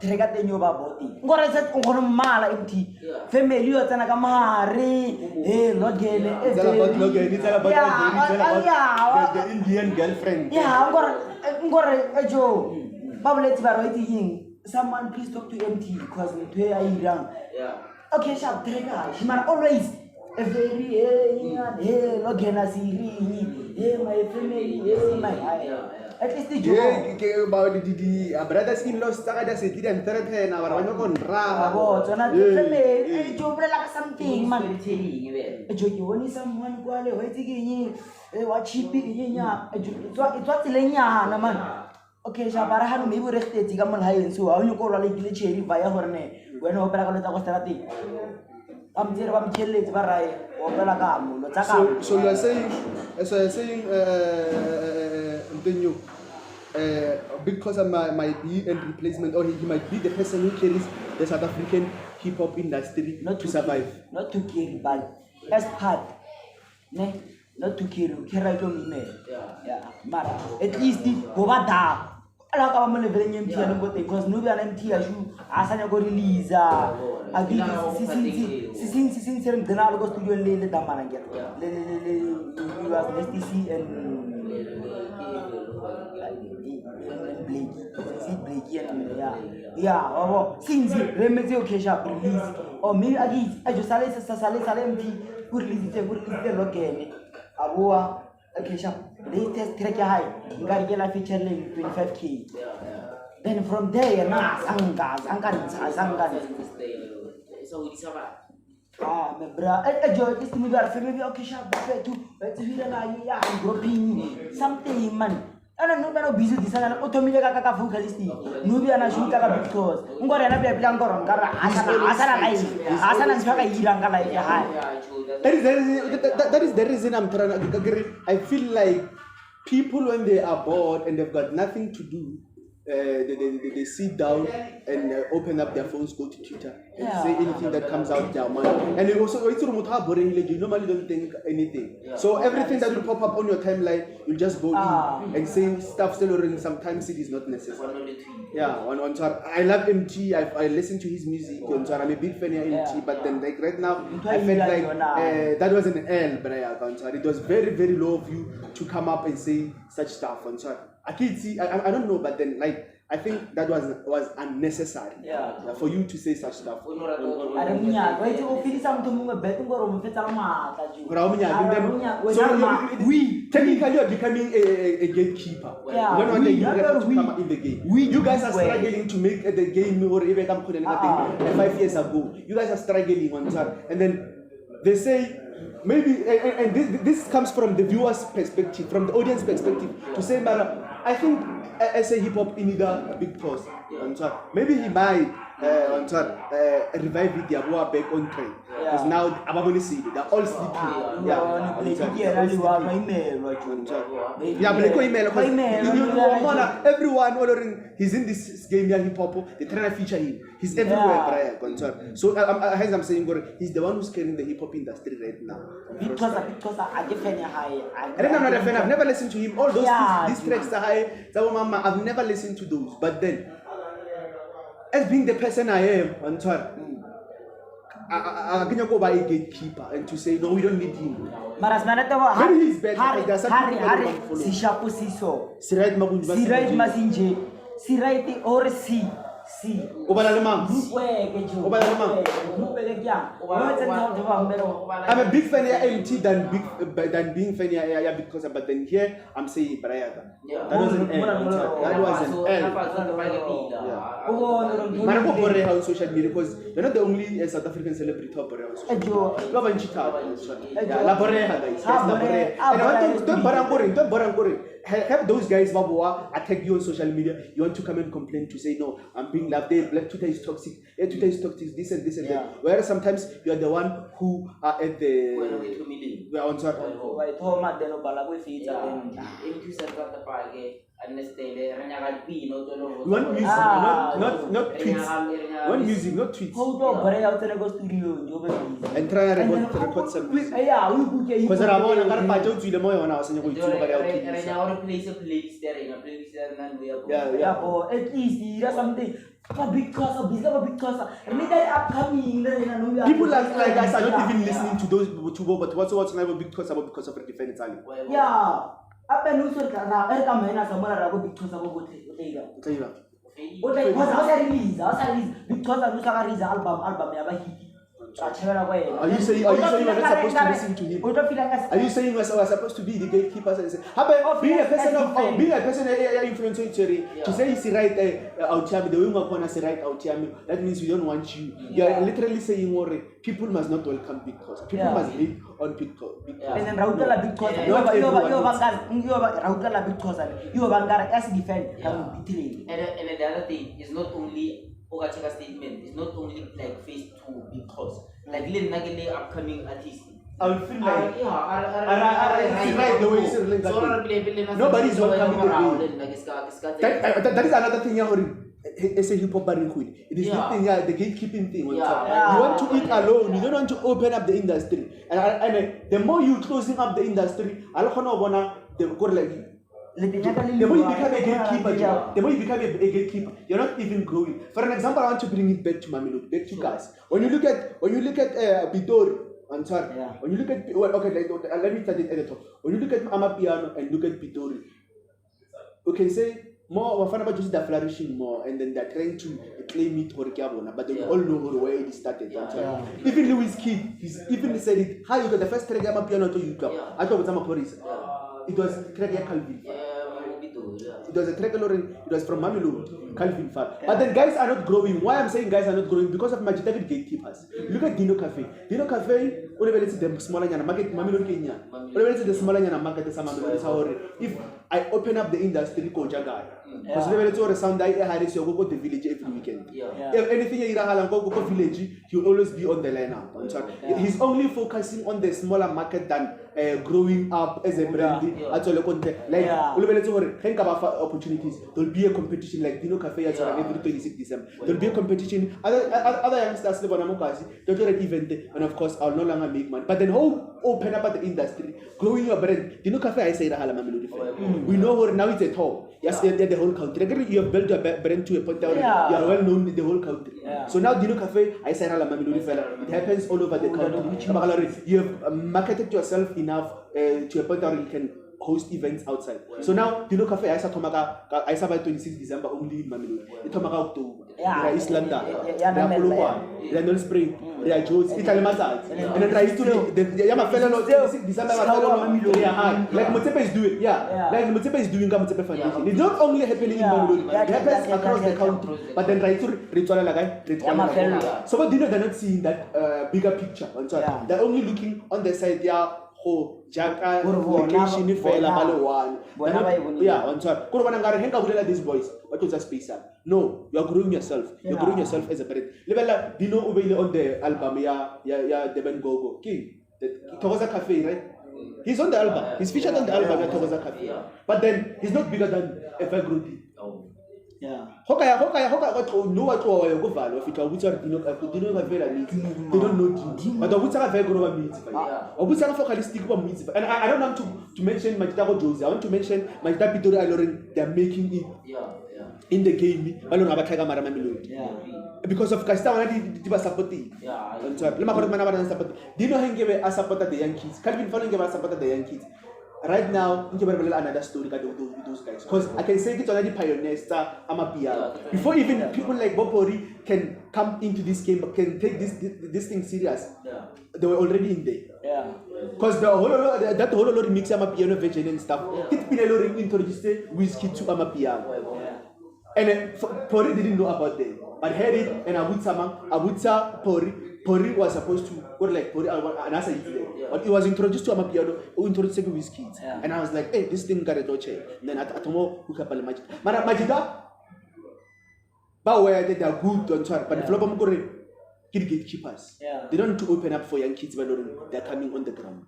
Speaker 2: at the new body. Ngora set on mala MT. Family you atana kamari. Lord gele.
Speaker 4: It's about the Indian girlfriend.
Speaker 2: Yeah, ngora Joe. Bablet baroiting. Someone please talk to MT because we pay Iran. Okay, sharp tracker. She man always a very logena siri. My family, my at least the joke
Speaker 4: about the brothers-in-laws that they didn't threaten our one
Speaker 2: something man. You need someone who is what cheap it was man. okay Shabara had maybe rested Zigaman High so I only call a little cherry via Horne when Opera Costa. I'm there, I'm chilling, Barai, or Belagam.
Speaker 4: So you're saying, then you, Big Cosa might be a replacement, or he might be the person who carries the South African hip hop industry
Speaker 2: not
Speaker 4: to survive.
Speaker 2: Not to kill, but as part, not to kill, carry on me. Yeah, but at least the Bovada. I like our money because no one empty as you as I go release. I think since the Nalgo studio Lele Damanaga, STC and Blakey and yeah, since Remedy Kesha release or maybe I just empty, good release the locale. Abua. Okay, latest track high, you got to get a feature link 25K. Then from there, now, my brother, I joined this movie. I feel okay, sharp, but I'm groping something, man. I don't know busy this and automatic focalisti. No, we are not shooting because I'm going to be a blank or
Speaker 4: that is the reason I'm trying to agree. I feel like people when they are bored and they've got nothing to do, they sit down and open up their phones, go to Twitter and say anything that comes out their mind. And also, you normally don't think anything. So everything that will pop up on your timeline, you just go in and say stuff. Sometimes it is not necessary. Yeah, on I love MT. I listen to his music. I'm a big fan of MT. But then, like right now, I felt like that was an L, but it was very, very low of you to come up and say such stuff. I can't see. I don't know, but then like I think that was unnecessary. For you to say such stuff. We technically are becoming a gatekeeper. When you have to come in the game. You guys are struggling to make the game or even 5 years ago. You guys are struggling on that, and then they say. Maybe, and this comes from the viewer's perspective, from the audience perspective, to say, I think as a hip hop, you need a big pause. Maybe he might revive it, back on track. Because now, I'm see they're all sleeping. Everyone, he's in this game, hip hop, they're trying to feature him. He's everywhere, So, as I'm saying, he's the one who's carrying the hip hop industry right now.
Speaker 2: Because I defend high.
Speaker 4: I'm not a fan, I've never listened to him. All those these tracks are high, I've never listened to those. But then, as being the person I am, I can go by a gatekeeper and to say, no, we don't need him. Maybe he's better, there's something I'm a big fan of MT than being fan of because but then here I'm saying Brian. That wasn't That was an L. On social media because you're not the only South African celebrity top on social media. Have those guys attack you on social media. You want to come and complain to say no, I'm being loved. Twitter is toxic. Twitter is toxic. This and that. Whereas sometimes you are the one who are at the. We are on top. One music, not tweets. One music, not tweets. And try to record some music. Because I want to get to the more when I was in the
Speaker 3: place a playlist there.
Speaker 2: At least there is something. Because upcoming.
Speaker 4: People like us are not even listening to those but what's never because of the defense.
Speaker 2: Yeah. Apa nusur karena kita main sama ragu because apa release because nusa release album ya hit.
Speaker 1: Are you saying we're not supposed to listen to him? Are you saying we're supposed to be the gatekeepers and say, being a person influencer, to say it's right out here, the way we're going to say right out here, that means we don't want you. You're literally saying, people must not welcome big cause. People must live on big cause.
Speaker 2: And then Rautala big cause, you as defend.
Speaker 3: And the other thing is not only Ogachika statement, it's not only like phase 2 because like Nagile upcoming artists.
Speaker 1: I will feel like I feel like the way it's like that. Nobody's welcoming the game. That is another thing. It's a hip hop barring queen. It is the thing, the gatekeeping thing. You want to eat alone. You don't want to open up the industry. And the more you closing up the industry, the more you become a gatekeeper, you're not even growing. For an example, I want to bring it back to Mamelodi, back to guys. When you look at Bidori, I'm sorry. When you look at let me start it at the top. When you look at Amapiano and look at Bidori, we can say more of just they're flourishing more, and then they're trying to claim it or Gabona, but they all know where it started. Even Louis Kid, he's even said it. How you got the first track Amapiano to you? I thought it was Amaporis. It was track Calvin. It was a track it was from Mamelodi, Calvin Far. But then guys are not growing. Why I'm saying guys are not growing? Because of Majitavid gatekeepers. Look at Dino Cafe. Dino Cafe, whatever it's the smaller market, Mamelodi Kenya. Whatever it's the smaller market, if I open up the industry, go Jagar. Because whenever it's all sound, I had you go to the village every weekend. If anything you go village, he'll always be on the lineup. He's only focusing on the smaller market than growing up as a brand. Like, think about opportunities. There'll be a competition like Dino Cafe every 26 December. There'll be a competition. Other youngsters live on Amokasi, don't do an event, and of course, I'll no longer make money. But then, how open up at the industry, growing your brand. Dino Cafe, I say, we know where now it's at home. Yes, the whole country. You have built your brand to a point where you are well known in the whole country. So now Dino Cafe, I say, it happens all over the country. You have marketed yourself enough to a point where you can host events outside. So now Dino Cafe, I saw by 26 December only in Mamelodi. It's October. Islanda, London Spring, Jones, Italy Massage. And then tries to the fellow 26 December. Like Motepe is doing, like Motepe is doing Motepe Foundation. It's not only happening in Mamelodi, it happens across the country. But then try to ritual. So what Dino, they're not seeing that bigger picture. They're only looking on the side, Jaka vacation one. On top. These boys. What was a space up? No, you're growing yourself. You're growing yourself as a parent. Level Dino on the album, Deben Gogo. King. Togoza Cafe, right? He's on the album. He's featured on the album at Togoza Cafe. But then he's not bigger than Evergrody. Hoka no what go value if it was Dino they don't know Dino. But the very good means. Focalistic means. And I don't want to mention Majitago Josie. I want to mention Majita Bidori Alorin. They're making it in the game. I don't have a Taga Maramelu. Because of Casta Diba Sapoti. Dino Hang gave a support at the Yankees. Calvin Fallon gave a support at the Yankees. Right now, another story with those guys. Because I can say it's already pioneers, Amapia. Before even people like Bopori can come into this game, can take this thing serious, they were already in there. Because that whole lot of mix Amapiano vegan and stuff, it's been a lot of introduced whiskey to Amapia. And Pori didn't know about them. But heard it, and Abutsa Pori was supposed to go like Pori and answer it. But it was introduced to Amapiano, who introduced to with kids. And I was like, hey, this thing got a doche. And then at Atomo, who capable magic. Majida, but where they are good on top, but the Flopam Gore, gatekeepers. They don't need to open up for young kids, but they're coming on the ground.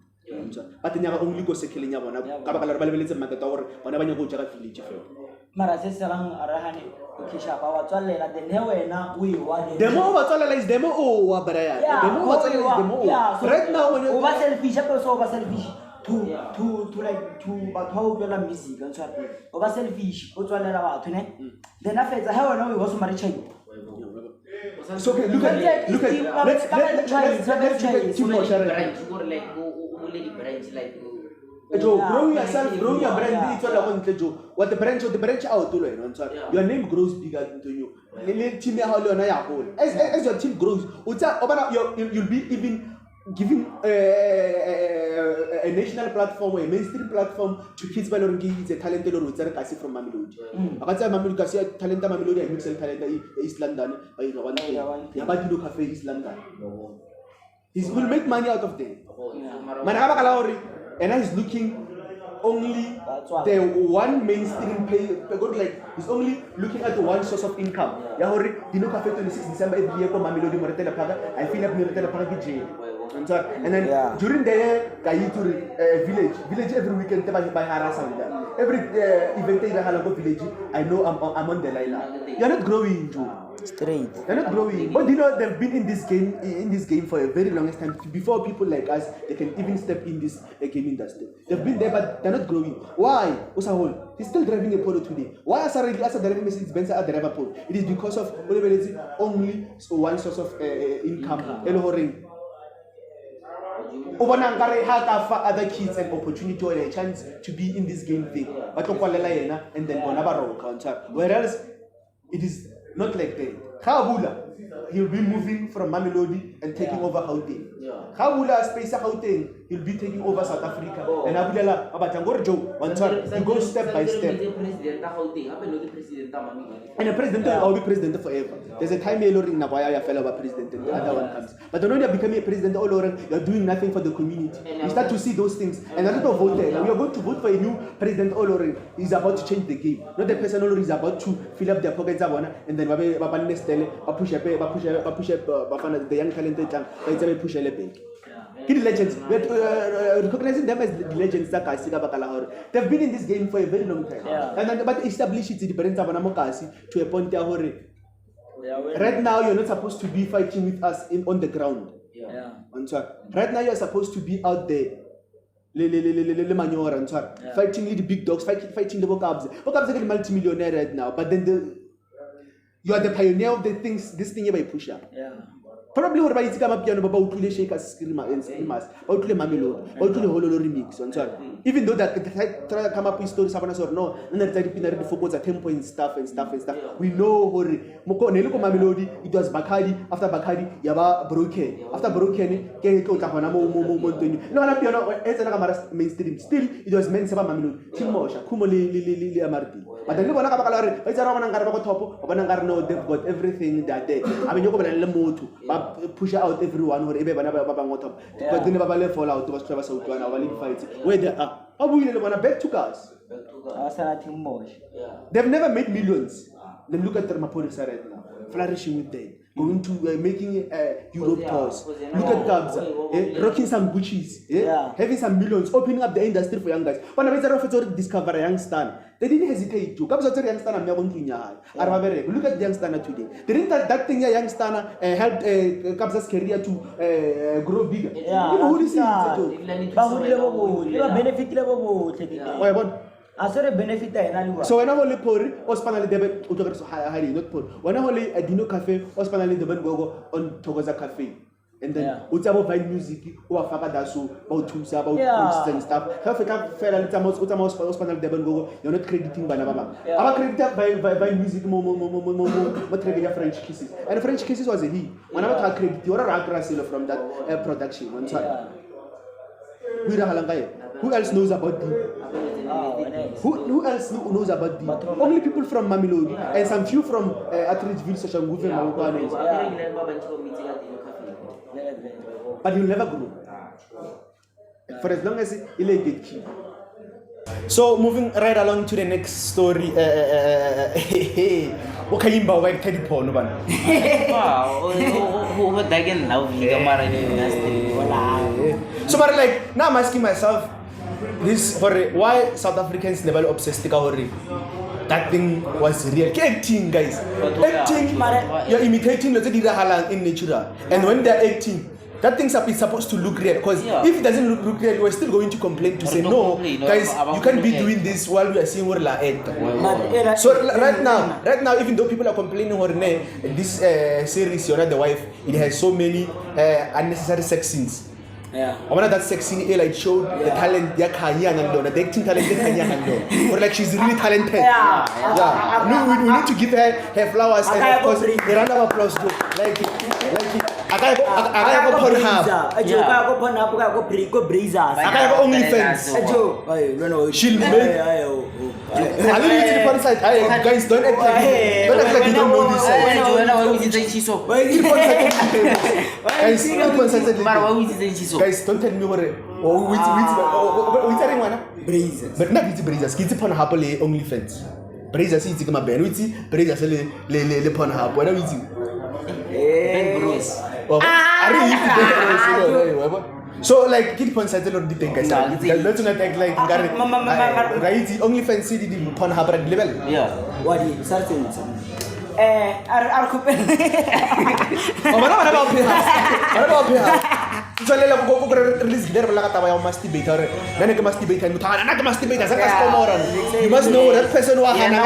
Speaker 1: But they never only go securing Yabana, Kabakala Balance and Matador, whenever you go to a village.
Speaker 2: Marasesalang Arahani, Kisha, our toilet at the Newena, we want
Speaker 1: the more what is demo or Baraya. The more what is demo. Right now, when you over selfish, over selfish. To but how you are music and so over selfish, what's all about to then after how I know it was Marichain. So look at let's try two more
Speaker 3: like
Speaker 1: Joe, grow yourself, grow your brand. It's all I want to Joe. What the branch out to learn. Your name grows bigger into you. Little team as your team grows, you'll be even giving a national platform or a mainstream platform to kids by is a talented or kasi from Mamelodi. I can say Mamelodi kasi talent Mamelodi and mix talent East London. But you cafe East London. He will make money out of them. And he's looking only the one mainstream pay. Like he's only looking at the one source of income. Yahori, Dino Cafe 26 December every year for Mamelodi Moretela Paga. I feel like Moretela Paga jail. And then during the year, village every weekend by Harasanda. Every event in the Halago village, I know I'm on the line. You're not growing, Joe.
Speaker 2: Straight.
Speaker 1: They're not growing. But you know they've been in this game for a very long time. Before people like us, they can even step in this game industry. They've been there, but they're not growing. Why? Osahol, he's still driving a Polo today. Why as driving Mercedes Benz at driver Polo? It is because of only one source of income. Other kids an opportunity or a chance to be in this game thing. But and then whereas it is not like that. Kabula, he'll be moving from Mamelodi and taking over Gauteng. Kabula space Gauteng, he'll be taking over South Africa. And Abula Abatangor Joe, one time, he goes step by step. And the president will be president forever. There's a time you're in Nawaya fellow president and the other one comes. But when you're becoming a president all over, you're doing nothing for the community. You start to see those things. And a lot of voters, we are going to vote for a new president all over. He's about to change the game. Not the person all over is about to fill up their pockets and then the young talented push a bank. Legends, recognizing them as the legends. They've been in this game for a very long time. But establish it to a point right now you're not supposed to be fighting with us on the ground. Right now you're supposed to be out there. Fighting the big dogs, fighting the Vocabs. Vocabs are multi-millionaire right now, but then you are the pioneer of the things, this thing by push up. Probably what about come up piano about to shakers screamers and screamers, about to Mamelodi, about to the Hollow remix. Even though that try to come up with stories or no, and then the focus at tempo and stuff. We know Moko Neluko Mamelodi, it was Bacardi, after Bacardi, Yaba broken. After broken, Keko Tapanamo Montoni. No, not piano, as another mainstream. Still, it was meant Saba Mamelodi, Timosha, Kumoli Amarti. But the Luana Cabalari, it's around Angarabo Topo, Banangarno, they've got everything that day. I mean, you go and Lemotu. Push out everyone or even but then Babale fall out was Travis out one our league fights. Where they are. How will you want to bet to cars? They've never made millions. Then look at Termapolisa right now, flourishing with them, going to making Europe tours. Look at Gabs, rocking some Gucci's, having some millions, opening up the industry for young guys. When I was discover a young star, they didn't hesitate to. Gabs are young star and look at the young star today. They didn't that thing a young star helped Gabs' career to grow bigger. Who is it? So when I only pour or spanali debit high not pour. When I only a Dino Cafe or spanali debit go on Togoza Cafe. And then Utamo Vine music or Fakadasu about Thuso about books and stuff. Africa fell a little most spanal debit go, you're not crediting by Nabama. I'm credited by music more French kisses. And French kisses was a he. When I was credit, you're a Ragrasilo from that production one time. Who else knows about them? Who else knows about them? Only people from Mamelodi and some few from Afri'Media such as but you'll never grow. For as long as you'll get key. So moving right along to the next story. Wakayimba wag teddy porn ban. So but like now I'm asking myself this why South Africans never obsessed with that thing was real. Acting, guys. Acting, you're imitating the in nature. And when they're acting, that thing is supposed to look real. Because if it doesn't look real, we're still going to complain to say, no, guys, you can't be doing this while we are seeing what la act. So right now, even though people are complaining this series, You're Not the Wife, it has so many unnecessary sex scenes.
Speaker 2: Yeah.
Speaker 1: I wanted that sex scene like showed the talent, the acting talent, or like she's really talented.
Speaker 2: Yeah.
Speaker 1: No, we need to give her flowers and of course a round of applause to like I got OnlyFans. She'll make. I don't need to the side. Guys, don't act like you don't know this. Guys, don't tell me what. But not with Brazers. Kids upon happily OnlyFans. Brazers is my band. With Brazers le pon hap. What are we doing? So like keep on settle on the thing guys. Let's not act like right OnlyFans city the pon hap level.
Speaker 3: Yeah.
Speaker 2: What is certain? Arkupen.
Speaker 1: What about so lela go release there la ka taba ya masturbator nane ke masturbator mutho ana ke masturbator sa ka skomoran you must know that person wa hana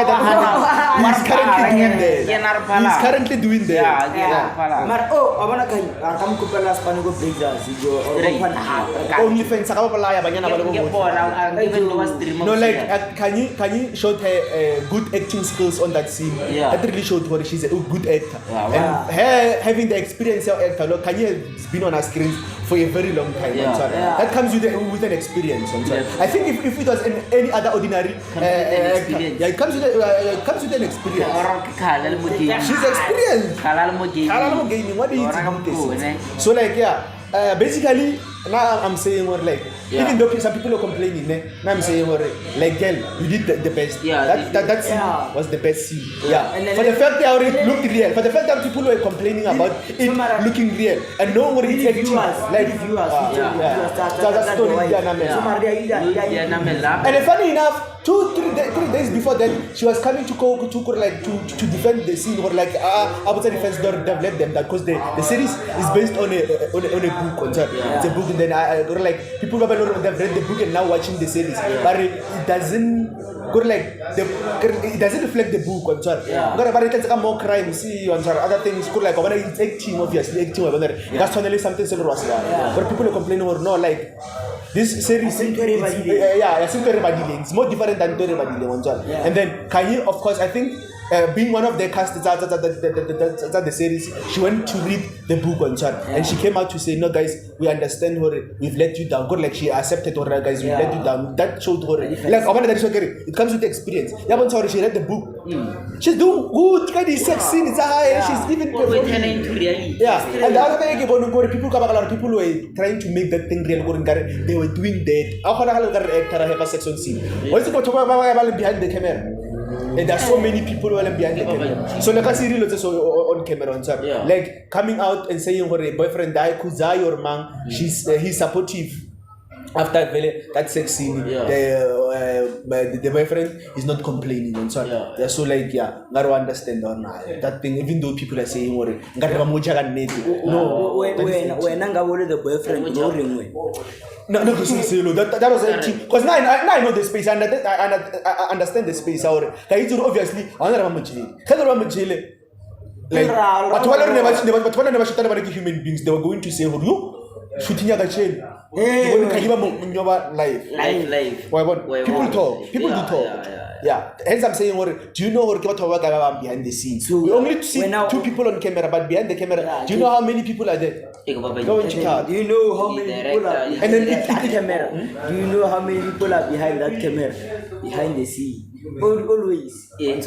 Speaker 1: he's currently doing that
Speaker 2: Mar abana ka akam ko pala spano go breakers go
Speaker 1: only fans ka ba la ya banyana ba lo no like can you show her good acting skills on that scene that really showed her she's a good actor and her having the experience of actor can you been on a screen for a very long time. That comes with an experience. I think if it was any other ordinary actor, it comes with an experience. She's experienced. What do you think? So like basically now I'm saying more like even though some people are complaining, now I'm saying more like girl, you did the best. That scene was the best scene. For the fact that it looked real, for the fact that people were complaining about it looking real, and no one is acting like viewers. And funny enough, 2-3 days before that, she was coming to defend the scene or like I would say defense don't let them that because the series is based on a book. It's a book, and then I like people they've read the book and now watching the series, but it doesn't it doesn't reflect the book. But it's like more crime, see, other things. Like it's acting, obviously acting. That's totally something similar. But people are complaining or no, like this series, it's more different than Tori. And then Kanye, of course, I think. Being one of the cast the series, she went to read the book and she came out to say, no guys, we understand her, we've let you down. God, like she accepted her, guys, we've let you down. That showed her. Like it comes with experience. She read the book. She's doing good, kind of sex scene, it's high, she's even
Speaker 3: into reality.
Speaker 1: And the other thing people were trying to make that thing real. They were doing that. I have a sex scene. What's the behind the camera? And there are so many people who are behind the camera. So like I see real on camera like coming out and saying her boyfriend died, Kuzai or man, he's supportive. After that sex scene, the boyfriend is not complaining. So like gotta understand on that thing. Even though people are saying no, when
Speaker 2: the boyfriend
Speaker 1: No, that was acting. Because now I know the space and I understand the space. Obviously, but never shot about human beings. They were going to say, shooting at the chain. Live. People do talk. Hence I'm saying, do you know what behind the scenes? We only see two people on camera, but behind the camera, do you know how many people are there? Go and check out.
Speaker 2: Do you know how many people are behind that camera? Do you know how many people are behind that camera? Behind the scene. Always. And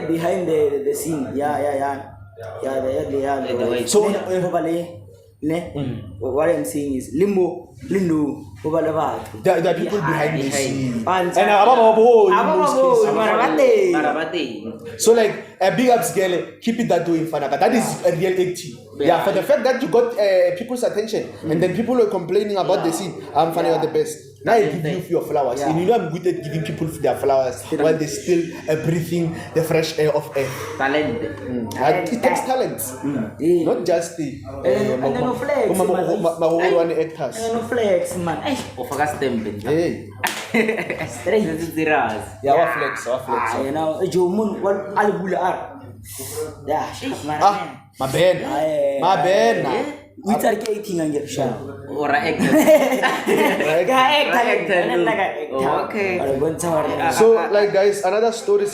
Speaker 2: behind the scene. So what I'm saying is Lindo.
Speaker 1: There are people behind the scene. So like big ups girl, keep it that way, Fanaka. That is a real acting. For the fact that you got people's attention and then people were complaining about the scene, I'm funny the best. Now I give you your flowers. And you know I'm good at giving people their flowers while they still breathing the fresh air of earth.
Speaker 3: Talent.
Speaker 1: It takes talents. Not just the actors.
Speaker 2: Flex, man.
Speaker 3: Flex.
Speaker 2: You know, Jomun, what Albular.
Speaker 1: My bad.
Speaker 2: We are acting on your show.
Speaker 3: Or actor.
Speaker 2: Okay.
Speaker 1: So, like, guys, another story,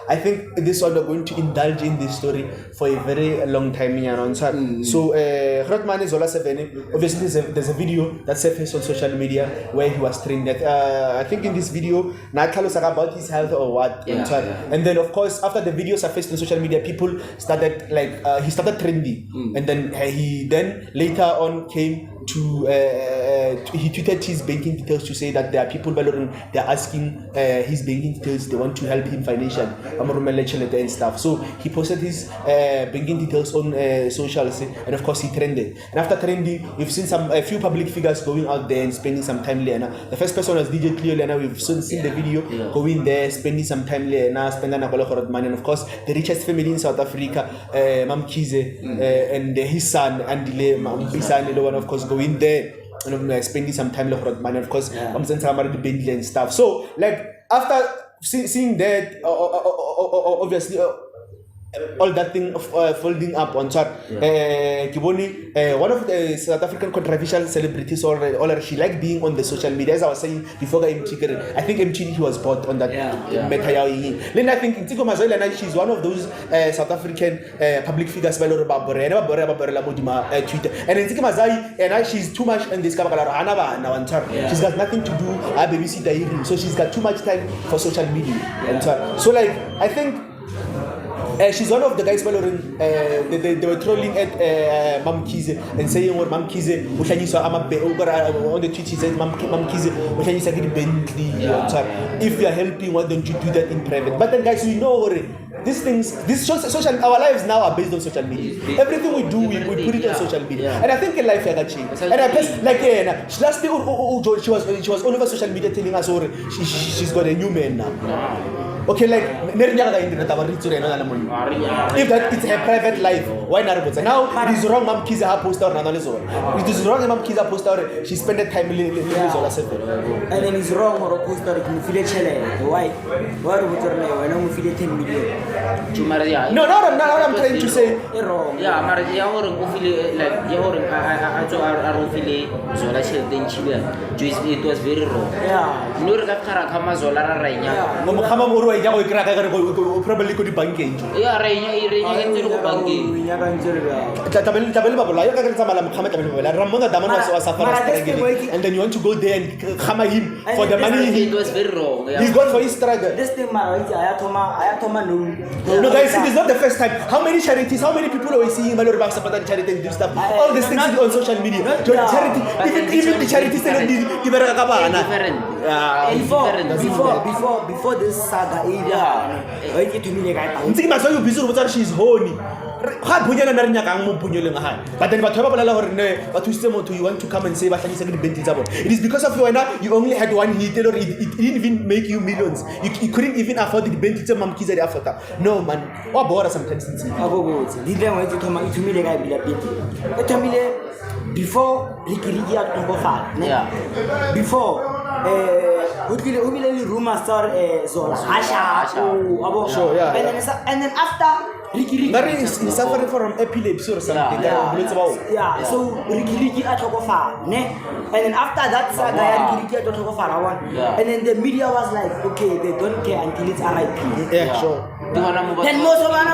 Speaker 1: I think this one we're going to indulge in this story for a very long time. So, Zola 7, obviously, there's a video that surfaced on social media where he was trained. I think in this video, Natasha about his health or what. And then, of course, after the video surfaced on social media, people started he started trending, and then he then later on came to he tweeted his banking details to say that there are people they're asking his banking details, they want to help him financially and stuff. So he posted his banking details on socials, and of course he trended. And after trending, we've seen a few public figures going out there and spending some time there. The first person was DJ Cleo Lena. We've seen the video going there, spending some time there, spending a lot of money. And of course, the richest family in South Africa, Makhadzi, and his son Andile, his son, the one of course going there and spending some time with money. Of course, the Bentley and stuff. So, like, after seeing that, obviously, all that thing of folding up on chart. One of the South African controversial celebrities, or she liked being on the social media. As I was saying before, I think MTV he was bought on that meta. Then I think she's one of those South African public figures. Twitter. And and she's too much in this. She's got nothing to do. I babysit him, so she's got too much time for social media. So like I think. She's one of the guys following. They were trolling at Makhadzi and saying, "What Makhadzi? On the tweet, she said, Makhadzi, Bentley. If you are helping, why don't you do that in private?" But then, guys, we know these things. Social. Our lives now are based on social media. Everything we do, we put it on social media. And I think a life has changed. And I guess, like, last day, she was all over social media telling us, she's got a new man now. Okay, like, if that it's her private life, why not? Now it is wrong, Makhadzi ha poster na le Zola. It is wrong, Makhadzi ha poster. She spent time with Zola 7.
Speaker 2: And then it's wrong or poster to feel why? Why would you know? I don't feel 10 million.
Speaker 1: No, I'm trying to say
Speaker 2: wrong.
Speaker 3: Yeah, I'm it was very wrong.
Speaker 2: Yeah.
Speaker 1: Probably could banking.
Speaker 3: Yeah,
Speaker 1: and then you want to go there and hammer him for the money.
Speaker 3: It was very wrong.
Speaker 1: He's gone for his struggle.
Speaker 2: This thing, no,
Speaker 1: guys, it is not the first time. How many charities, how many people are we seeing charity and do stuff? All these things on social media. Charity, even the charities
Speaker 2: before this saga,
Speaker 1: she's horny. But then you want to come and say it is because of you only had one hit, or it didn't even make you millions. You couldn't even afford the benefits of Makhadzi after. No man, what bother sometimes
Speaker 2: before before rumors start Zola.
Speaker 1: Sure, yeah.
Speaker 2: And then after Ricky
Speaker 1: is suffering from epilepsy or something.
Speaker 2: Yeah. So Ricky and then after that saga, Ricky and then the media was like, okay, they don't care until it's RIP.
Speaker 1: Yeah, sure.
Speaker 2: Then most of them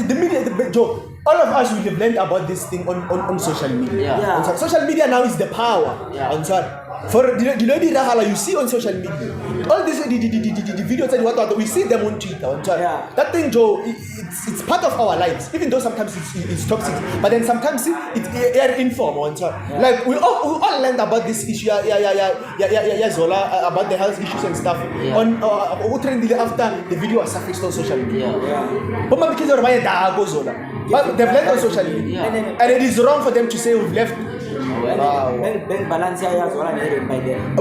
Speaker 1: the media, all of us will have learned about this thing on social media.
Speaker 2: Yeah.
Speaker 1: Social media now is the power. For the you see on social media, all these the videos and what we see them on Twitter. That thing, Joe, it's part of our lives. Even though sometimes it's toxic, but then sometimes it's informal. Like we all learned about this issue. Zola, about the health issues and stuff. On after the video was surfaced on social media. But they've learned on social media, and it is wrong for them to say we've left. We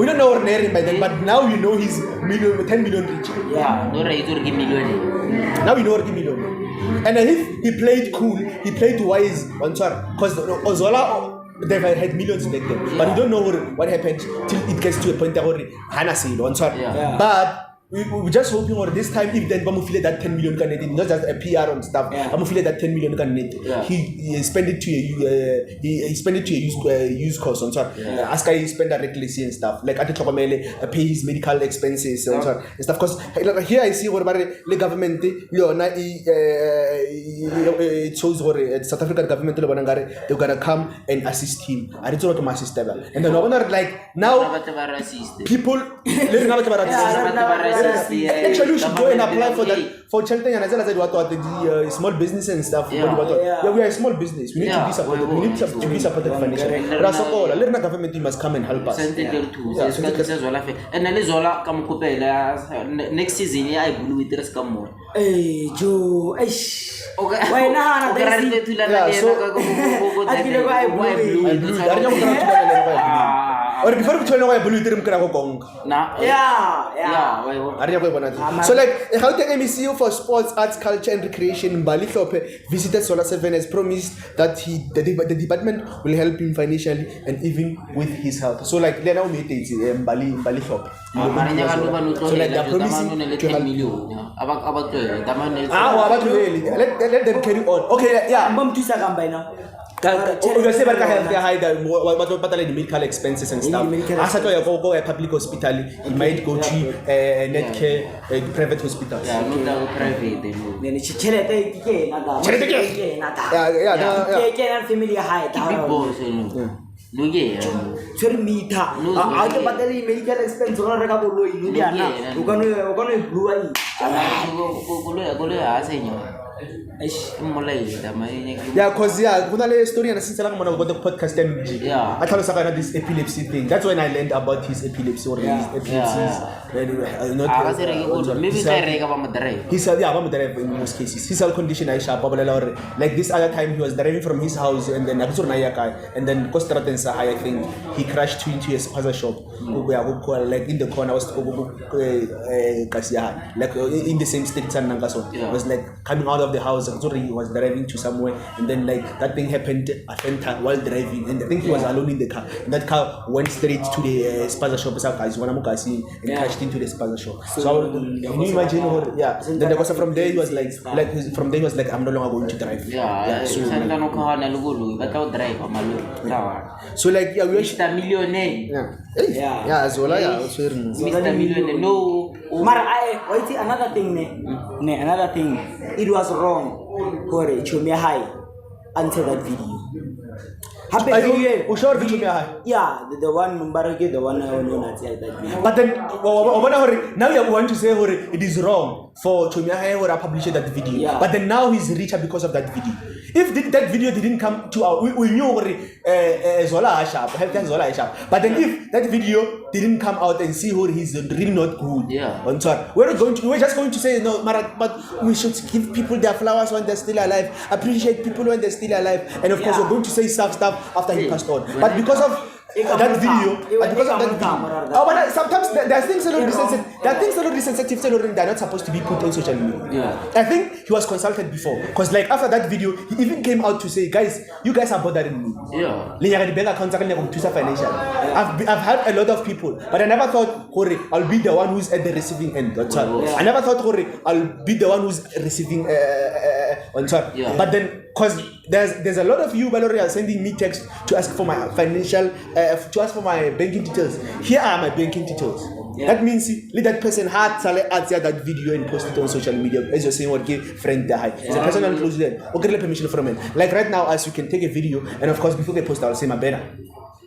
Speaker 1: don't know what by then, but now you know he's 10 million rich.
Speaker 3: Yeah, no right to give million.
Speaker 1: Now you know what million. And if he played cool, he played wise on chart, because Zola they've had millions back then, but you don't know what happened till it gets to a point where Hannah said on chart. But
Speaker 4: we just hoping or this time if then Bamu feel that 10 million can not just a PR and stuff. Bamu feel that 10 million can he spend it to he spend it to a use cost on top. Ask he spend directly and stuff like at the Chokomele pay his medical expenses and stuff. Because here I see what about the government it shows what South African government they're gonna come and assist him. I don't know to my sister and then like now people actually we should go and apply for that for Cheltenham and the small business and stuff. We are a small business. We need to be supported. We need to be supported financially. The government must come and help us.
Speaker 3: And then Zola come next season I blue with this come more.
Speaker 2: Hey Joe, why not?
Speaker 4: Or before we turn away blue so like how the MECU for sports, arts, culture and recreation in Bali visited Zola 7 as promised that the department will help him financially and even with his health. So like they now meet in Bali shop. So like they're promising to help let them carry on. Okay, yeah. Obviously, but medical expenses and stuff. As I go a public hospital, he might go to net care, private hospital. Yeah, because kuna story and since I'm about the podcast energy. I tell us about this epilepsy thing. That's when I learned about his epilepsy or his epilepsies. He's in most cases. His health condition like this other time he was driving from his house and then I think he crashed into a spaza shop. Like in the corner was like in the same street and was like coming out of the house. He was driving to somewhere and then like that thing happened while driving and I think he was alone in the car and that car went straight to the spaza shop and crashed into the spaza shop. So can you imagine then the person from there he was like I'm no longer going to drive. So like we
Speaker 3: Mr. Millionaire.
Speaker 4: Zola
Speaker 3: Mr. Millionaire. No.
Speaker 2: Another thing another thing. It was wrong for Chumia High until that video. Yeah, the one Mbaraki, the one I know that video.
Speaker 4: But then now you want to say it is wrong for Chumia High or publish that video. But then now he's richer because of that video. If that video didn't come to our, we knew Zola sharp, but then if that video didn't come out and see he's really not good, we're just going to say no, but we should give people their flowers when they're still alive, appreciate people when they're still alive, and of course we're going to say stuff after he passed on. But because of that video, but sometimes there are things a little sensitive, they're not supposed to be put on social media. I think he was consulted before, because like after that video, he even came out to say, guys, you guys are bothering me. I've had a lot of people, but I never thought I'll be the one who's at the receiving end. I never thought I'll be the one who's receiving on top. But then because there's a lot of you Valeria sending me text to ask for my financial to ask for my banking details. Here are my banking details. That means let that person had that video and post it on social media as you're saying what give friend the high. It's a personal close then. Okay, permission from him. Like right now as you can take a video and of course before they post I'll say my better.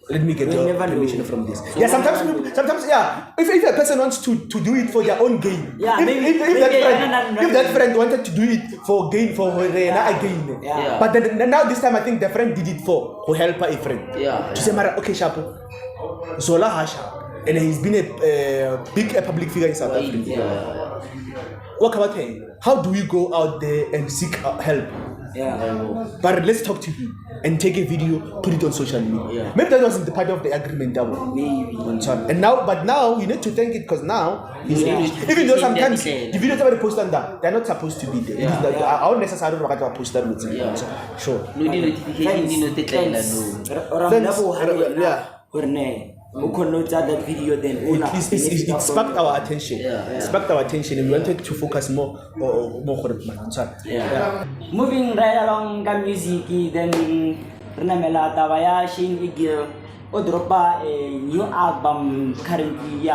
Speaker 4: Let me get your permission from this. Sometimes if a person wants to do it for their own gain. If that friend wanted to do it for gain gain. But then now this time I think the friend did it for help a friend. To say okay Shapo. Zola Hasha. And he's been a big public figure in South Africa. What about him? How do we go out there and seek help? But let's talk to him and take a video, put it on social media. Maybe that wasn't the part of the agreement. Maybe. And now you need to thank it because now he's even though sometimes the videos somebody post on that, they're not supposed to be there. I won't necessarily post them with sure.
Speaker 2: who connoted that video then
Speaker 1: it sparked our attention.
Speaker 3: Yeah.
Speaker 1: It sparked our attention, and we wanted to focus more.
Speaker 2: Moving right along the music, then Renamela Tavaya Shin Igil Odropa a new album currently,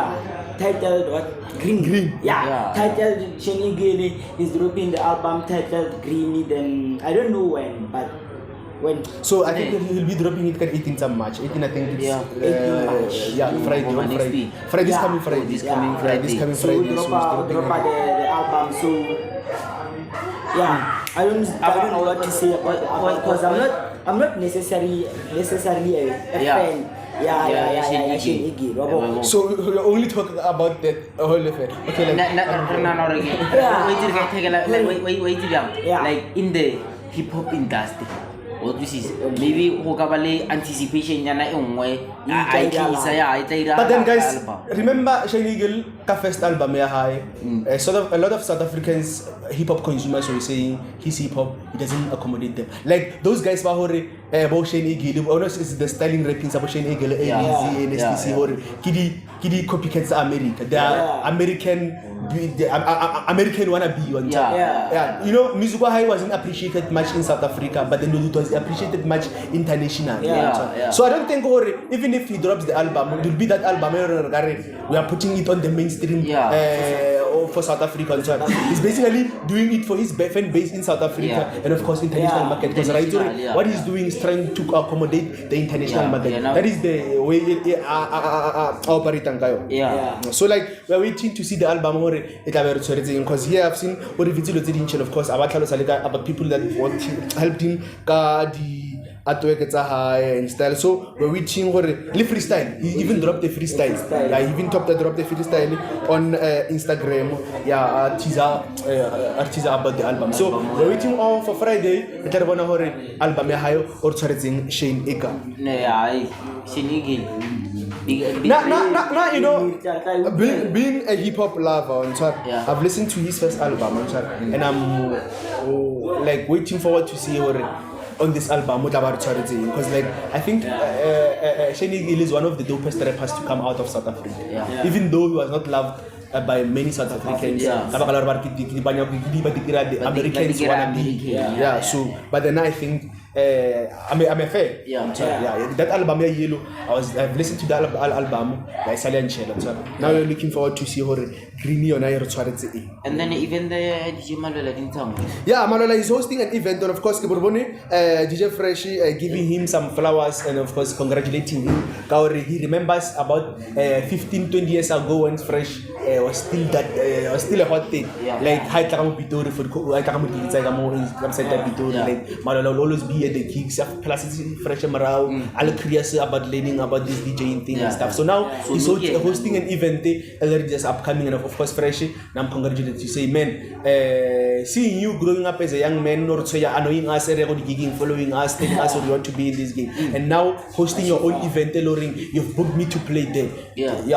Speaker 2: titled what? Green. Titled Shin Igil is dropping the album titled Greeny. Then I don't know when, but when.
Speaker 1: So I think he'll be dropping it 18th March. 18, I think it's Friday. This coming Friday.
Speaker 2: So we drop the album. So I don't know what to say about because I'm not necessarily a fan. Shin Iggy.
Speaker 1: So you're only talking about that whole affair. Okay,
Speaker 3: like in the hip hop industry. What this is maybe hokabale anticipation yana engwe
Speaker 1: but then guys, remember Shane Eagle first album high. A lot of South Africans hip hop consumers were saying his hip hop doesn't accommodate them. Like those guys about Shane Eagle, honest is the styling rappings about Shane Eagle, ABZ, NSTC or Kidi copycats America. They are American wannabe on top. You know, music high wasn't appreciated much in South Africa, but then it was appreciated much internationally. So I don't think even if he drops the album, it will be that album we are putting it on the mainstream for South Africa. He's basically doing it for his fan base in South Africa and of course international market. Because what he's doing is trying to accommodate the international market. That is the way it operates. So like we're waiting to see the album because here I've seen of course about people that helped him and style. So we're waiting for the freestyle. He even dropped the freestyle. He even dropped the freestyle on Instagram. Teaser about the album. So we're waiting for Friday. The album or Shane Eagle.
Speaker 3: Shane Eagle.
Speaker 1: You know, being a hip hop lover, I've listened to his first album, and I'm like waiting forward to see on this album because like I think Shane Eagle is one of the dopest rappers to come out of South Africa, even though he was not loved by many South Africans. The Americans wannabe. So but then I think I'm a fan. That album Yellow, I've listened to that album. Now we're looking forward to see her Greeny on
Speaker 3: and then even the DJ Malola in town.
Speaker 1: Malola is hosting an event, and of course DJ Freshie giving him some flowers and of course congratulating him. He remembers about 15-20 years ago when Fresh was still a hot thing. Like high Pitori for like Malola will always be at the gigs, plus Fresh around, I'll curious about learning about this DJing thing and stuff. So now he's hosting an event just upcoming, and of course Fresh, and I'm congratulated to say, man, seeing you growing up as a young man, or so you're annoying us, gigging, following us, telling us what you want to be in this game, and now hosting your own event, tailoring, you've booked me to play there.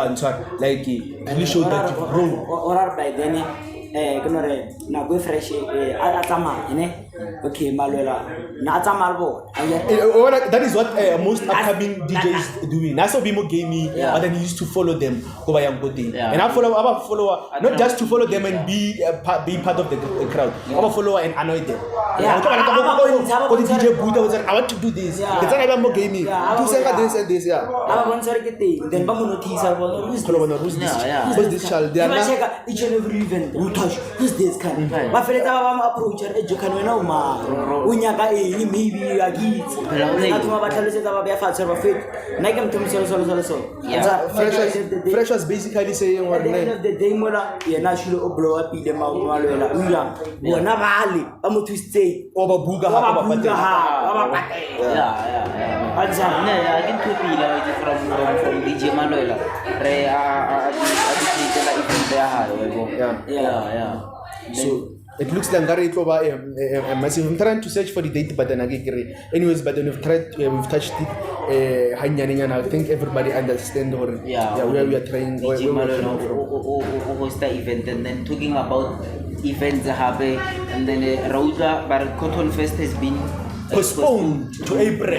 Speaker 1: And so like really showed that you've grown.
Speaker 2: Or by then, na go fresh atama okay Malola na atama albo
Speaker 1: that is what most upcoming DJs doing. Naso bimo gamey, but then you used to follow them go by and and I follow not just to follow them and be part of the crowd. I follow and annoy them. DJ Buddha, I want to do this. It's not more gamey. Do this and this.
Speaker 2: Then who's
Speaker 1: this child? They are not
Speaker 2: each and every event. Who's this kind? My friend, I'm approaching a joke and no ma. Unyaka, maybe a git. Not my battles about their father of it. Nakam to
Speaker 1: Fresh was basically saying what
Speaker 2: at the end of the day, Mona, you're not sure to blow up in the mouth. You're not Ali. I'm to stay
Speaker 1: over Buga.
Speaker 3: I can feel from DJ Malola.
Speaker 1: So it looks like a massive. I'm trying to search for the date, but then I get anyways. But then we've touched it. I think everybody understands where we are trying.
Speaker 3: Host the event, and then talking about events happen, and then Rauda, but Cotton Fest has been
Speaker 4: postponed to April.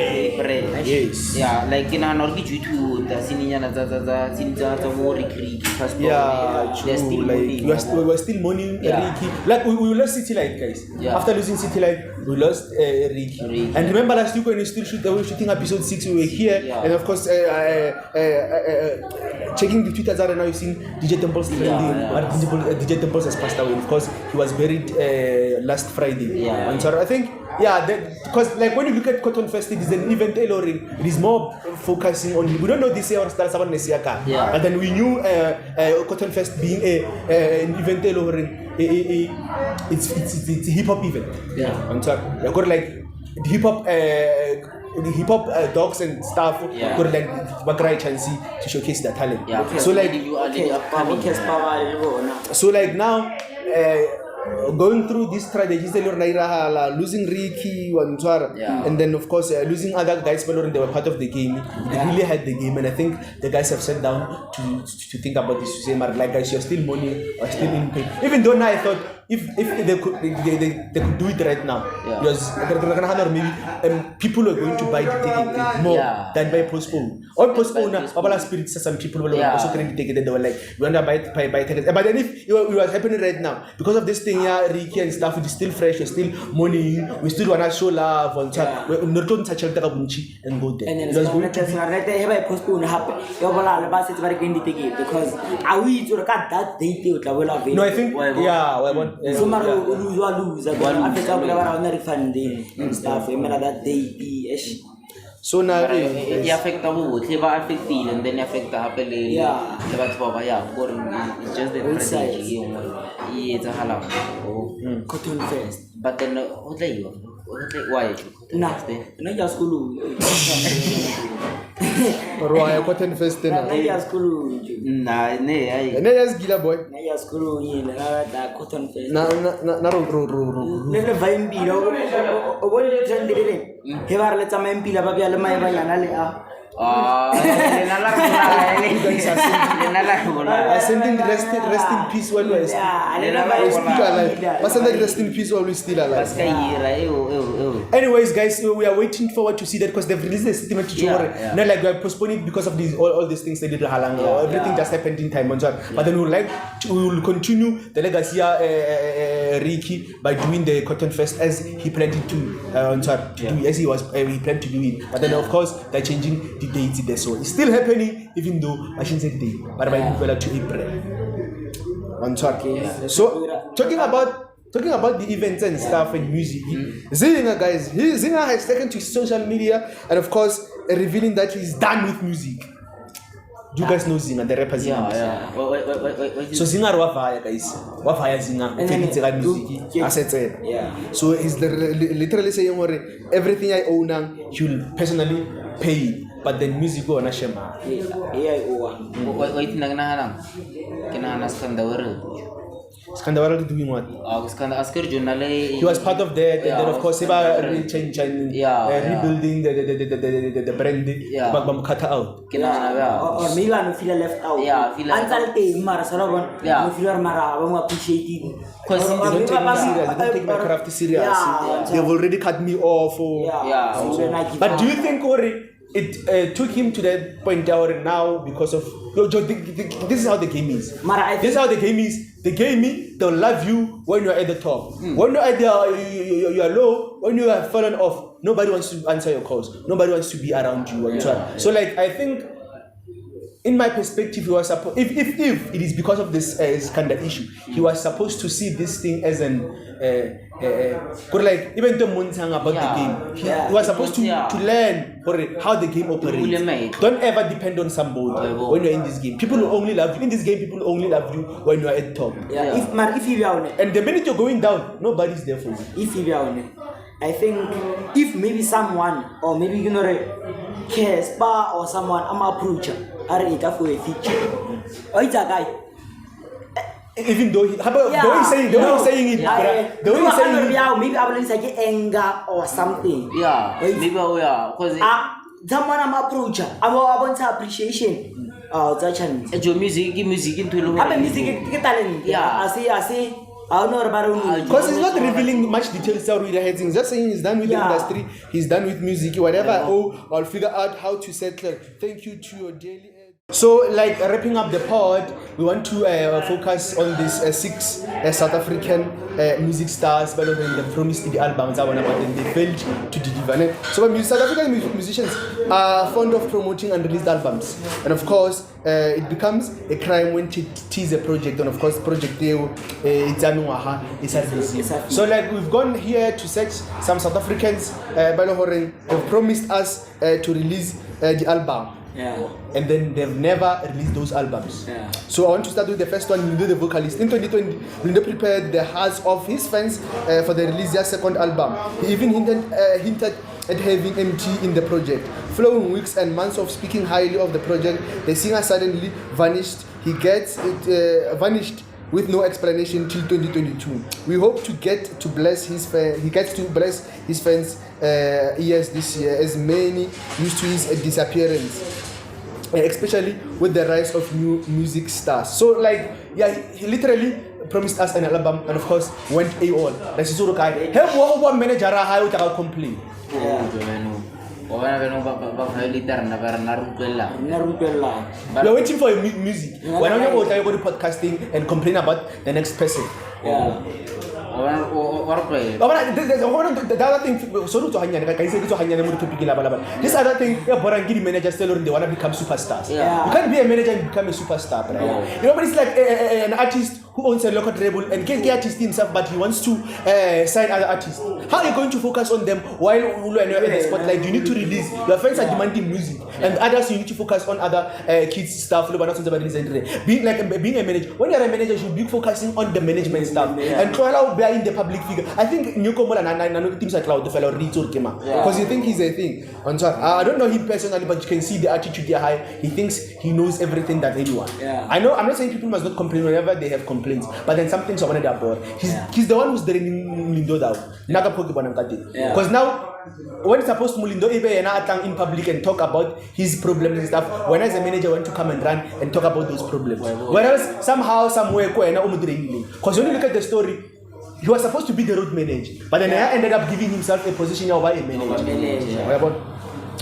Speaker 4: Yes.
Speaker 3: Yeah, like in an orgy to the senior more passport.
Speaker 4: Yeah, true.
Speaker 3: They're still
Speaker 4: Like
Speaker 3: moving.
Speaker 4: we were still mourning Ricky. Like we lost City Light, guys.
Speaker 3: Yeah.
Speaker 4: After losing City Light, we lost Ricky. And remember last week when we still we were shooting episode 6, we were here, and of course checking the Twitter out, and now you've seen DJ Temple's trending. DJ Temples has passed away. Of course, he was buried last Friday.
Speaker 3: Yeah.
Speaker 4: And so I think because like when you look at Cotton Fest, it is an event tailoring. It is more focusing on, we don't know this year or start someone next year. But then we knew Cotton Fest being an event tailoring. It's a hip hop event.
Speaker 3: Yeah.
Speaker 4: On top, I got like the hip hop dogs and stuff.
Speaker 3: Yeah.
Speaker 4: Got like Bakrai Chancy to showcase their talent.
Speaker 3: Yeah.
Speaker 4: So like
Speaker 3: you are the upcoming.
Speaker 4: so like now. Going through these strategies, losing Ricky, and then of course losing other guys, but they were part of the game. They really had the game, and I think the guys have sat down to think about this. To say, like guys, you're still money, or still in pain. Even though now I thought if they could do it right now, because maybe people are going to buy the ticket more than by postpone. Or postpone, spirits some people will also trying to take it, and they were like, we want to buy tickets. But then if it was happening right now, because of this thing, Ricky and stuff, it is still fresh, we're still money, we still want to show love on chat. We're not going to touch and go there.
Speaker 2: And then it's going to be postponed happen. Because I will to cut that date.
Speaker 4: No, I think,
Speaker 2: lose. I'm refunding and stuff. That day.
Speaker 4: So now
Speaker 3: it affect the mood, it affect it, and then affect the happily. Yeah, it's just the strategy. It's a halal.
Speaker 2: Cotton Fest.
Speaker 3: But then, what are you? Why?
Speaker 2: Not school.
Speaker 4: Royal Cotton Fest.
Speaker 2: School.
Speaker 3: Nah,
Speaker 4: Gila boy.
Speaker 2: School. Cotton Fest. Send in rest in peace while we're still alive. Rest in peace while we're still alive. Anyways, guys, we are waiting forward to see that because they've released a statement tomorrow. Not like we are postponing because of these all these things they did halang. Everything just happened in time. But then we will continue the legacy Ricky by doing the Cotton Fest as he planned to do, as he planned to do it. But then of course they're changing the dates there, so it's still happening even though I shouldn't say the date, but by to April. So talking about the events and stuff and music, Zingah, guys, Zingah has taken to social media and of course revealing that he's done with music. Do you guys know Zingah, the rapper Zingah? So Zingah wafaya, guys. Wafaya Zingah. So he's literally saying everything I own now, he'll personally pay it. But then music go on a shema.
Speaker 3: Wait,
Speaker 4: Skandawara doing what? He was part of that, and then of course he was rebuilding the brand. But cut out.
Speaker 2: Or maybe I feel left out. Until they appreciating.
Speaker 4: Because they don't take my craft serious. They've already cut me off. But do you think it took him to that point now because of this is how the game is. This is how the game is. The game is they'll love you when you're at the top. When you're at you're low, when you have fallen off, nobody wants to answer your calls. Nobody wants to be around you. So like I think in my perspective, he was supposed if it is because of this kind of issue, he was supposed to see this thing as an like even the Muntang about the game. He was supposed to learn how the game operates. Don't ever depend on somebody when you're in this game. People will only love you. In this game, people will only love you when you're at top.
Speaker 2: If you are
Speaker 4: and the minute you're going down, nobody's there for you.
Speaker 2: If you are I think if maybe someone or maybe cares bar or someone I'm a approacher are it for a feature. Oh, it's a guy.
Speaker 4: Even though he's saying it, maybe I
Speaker 2: will say anger or something.
Speaker 3: Maybe because
Speaker 2: someone I'm approacher. I want to appreciation.
Speaker 3: Music into
Speaker 2: music talent. I see.
Speaker 1: Because he's not revealing much details out with the headings. Just saying he's done with the industry, he's done with music, whatever. I'll figure out how to settle. Thank you to your daily. So, like wrapping up the pod, we want to focus on these 6 South African music stars, but they promised the albums, but then they failed to deliver. So, South African musicians are fond of promoting unreleased albums, and of course, it becomes a crime when to tease a project, and of course, project it's released. So, like we've gone here to search some South Africans, have promised us to release the album. And then they've never released those albums. So I want to start with the first one, Mbedu, the vocalist. In 2020, Mbedu prepared the hearts of his fans for the release of their second album. He even hinted at having MT in the project. Following weeks and months of speaking highly of the project, the singer suddenly vanished. He gets vanished with no explanation till 2022. We hope to get to bless his fans. He gets to bless his fans' ears this year, as many used to his disappearance, especially with the rise of new music stars. So, like, he literally promised us an album, and of course went AWOL. That's his guy. Have one manager how to complain.
Speaker 3: We're waiting
Speaker 1: for your music. We're not going to go to podcasting and complain about the next person. The other thing, this other thing, managers tell them they want to become superstars. You can't be a manager and become a superstar, right? You know, but it's like an artist who owns a local label and can get artist himself, but he wants to sign other artists. How are you going to focus on them while you're in the spotlight? You need to release. Your friends are demanding music, and others you need to focus on other kids stuff. Being a manager, when you're a manager, you should be focusing on the management stuff and try out in the public figure. I think Newcomer and things like Cloud the fellow reads because you think he's a thing. I don't know him personally, but you can see the attitude there high. He thinks he knows everything that anyone. I know. I'm not saying people must not complain whenever they have complaints, but then some things are when they're bored. He's the one who's doing Mulindo down. Because now, when it's supposed to Mulindo in public and talk about his problems and stuff, when as a manager want to come and run and talk about those problems. Whereas somehow, somewhere, because when you look at the story, he was supposed to be the road manager, but then he ended up giving himself a position of a manager.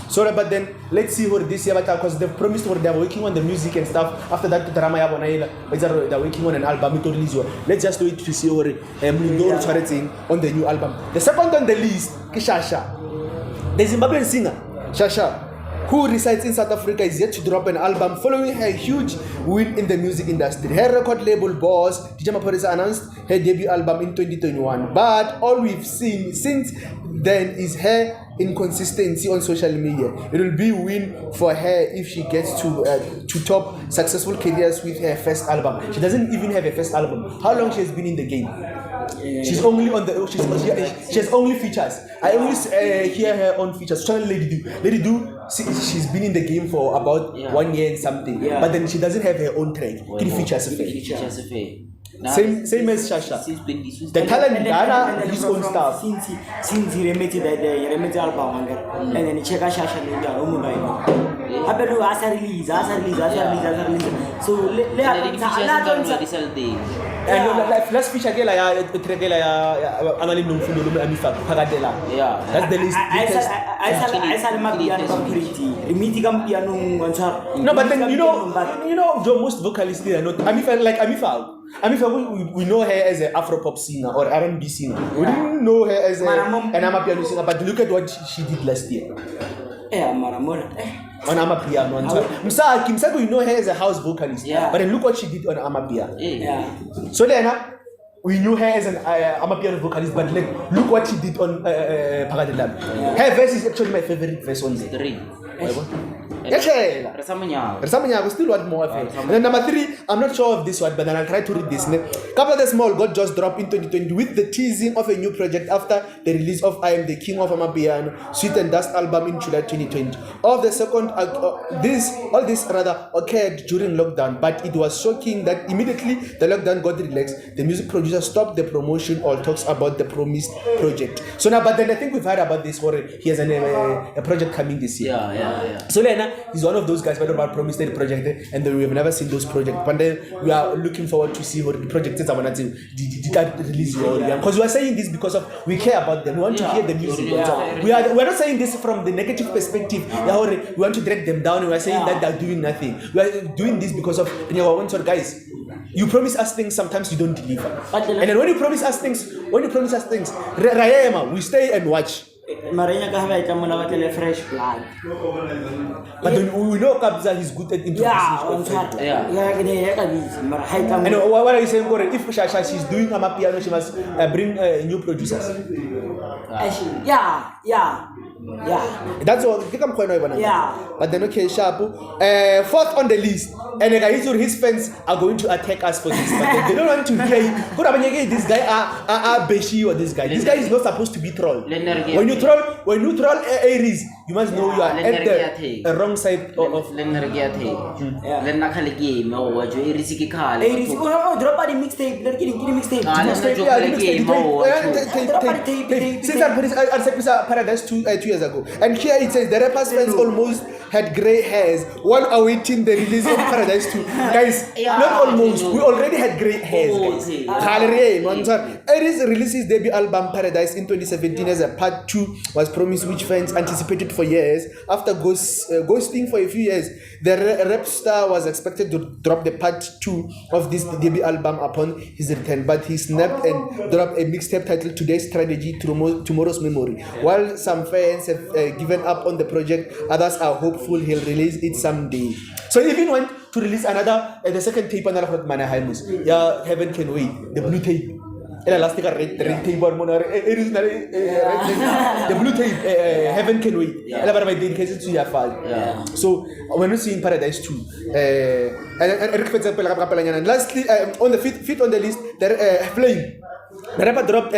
Speaker 1: So, but then let's see what this year, because they've promised what they're working on the music and stuff. After that, they're working on an album. Let's just wait to see what on the new album. The second on the list is Shasha, the Zimbabwean singer. Shasha, who resides in South Africa, is yet to drop an album following her huge win in the music industry. Her record label boss, DJ Makhadzi, announced her debut album in 2021. But all we've seen since then is her inconsistency on social media. It will be a win for her if she gets to top successful careers with her first album. She doesn't even have a first album. How long she has been in the game? She's only on the. She has only features. I only hear her on features. Lady Do. She's been in the game for about 1 year and something. But then she doesn't have her own track. Features. Same as Shasha. The talent Ghana his own stuff.
Speaker 2: Since he remade the album and then he check Shasha and I bet you as a release. So
Speaker 1: let's feature that's the list. No, but then you know most vocalists are not. Amifa, we know her as an Afro-pop singer or R&B singer. We didn't know her as an Amapiano singer, but look at what she did last year. On Amapiano. Kimsako, you know her as a house vocalist, but then look what she did on Amapiano. So then we knew her as an Amapiano vocalist, but look what she did on Pagadelam. Her verse is actually my favorite verse on the Resamanya still want more of it. And then number 3, I'm not sure of this one, but then I'll try to read this. Couple of the Small got just dropped in 2020 with the teasing of a new project after the release of I Am the King of Amapiano Sweet and Dust album in July 2020. All this occurred during lockdown, but it was shocking that immediately the lockdown got relaxed, the music producer stopped the promotion or talks about the promised project. So now, but then I think we've heard about this. He has a project coming this year. So then he's one of those guys who promised the project and then we have never seen those projects. But then we are looking forward to see what the project is release because we are saying this because of we care about them. We want to hear the music. We are not saying this from the negative perspective. We want to drag them down and we are saying that they're doing nothing. We are doing this because of guys. You promise us things, sometimes you don't deliver. And then when you promise us things, we stay and watch.
Speaker 2: Fresh blood.
Speaker 1: But then we know Kabza is good at introducing. And what are you saying? If Shasha she's doing a piano, she must bring new producers. That's all. But then okay, Shabu. Fourth on the list. And his fans are going to attack us for this. But they don't want to hear it. This guy are Beshi or this guy. This guy is not supposed to be trolled. When you troll Aries, you must know you are at the wrong side of
Speaker 2: Drop out the mixtape.
Speaker 1: Paradise 2 years ago. And here it says the rapper's fans almost had grey hairs while awaiting the release of Paradise 2. Guys, not almost. We already had grey hairs, guys. Aries released his debut album Paradise in 2017 as a part 2 was promised, which fans anticipated for years. After ghosting for a few years, the rap star was expected to drop the part 2 of this debut album upon his return, but he snapped and dropped a mixtape titled Today's Strategy, Tomorrow's Memory. While some fans have given up on the project, others are hopeful he'll release it someday. So he even went to release another, the second tape, Heaven Can Wait, the blue tape. The blue tape, Heaven Can Wait. So when we see in Paradise 2, and lastly, on the fifth on the list, Flame. The rapper dropped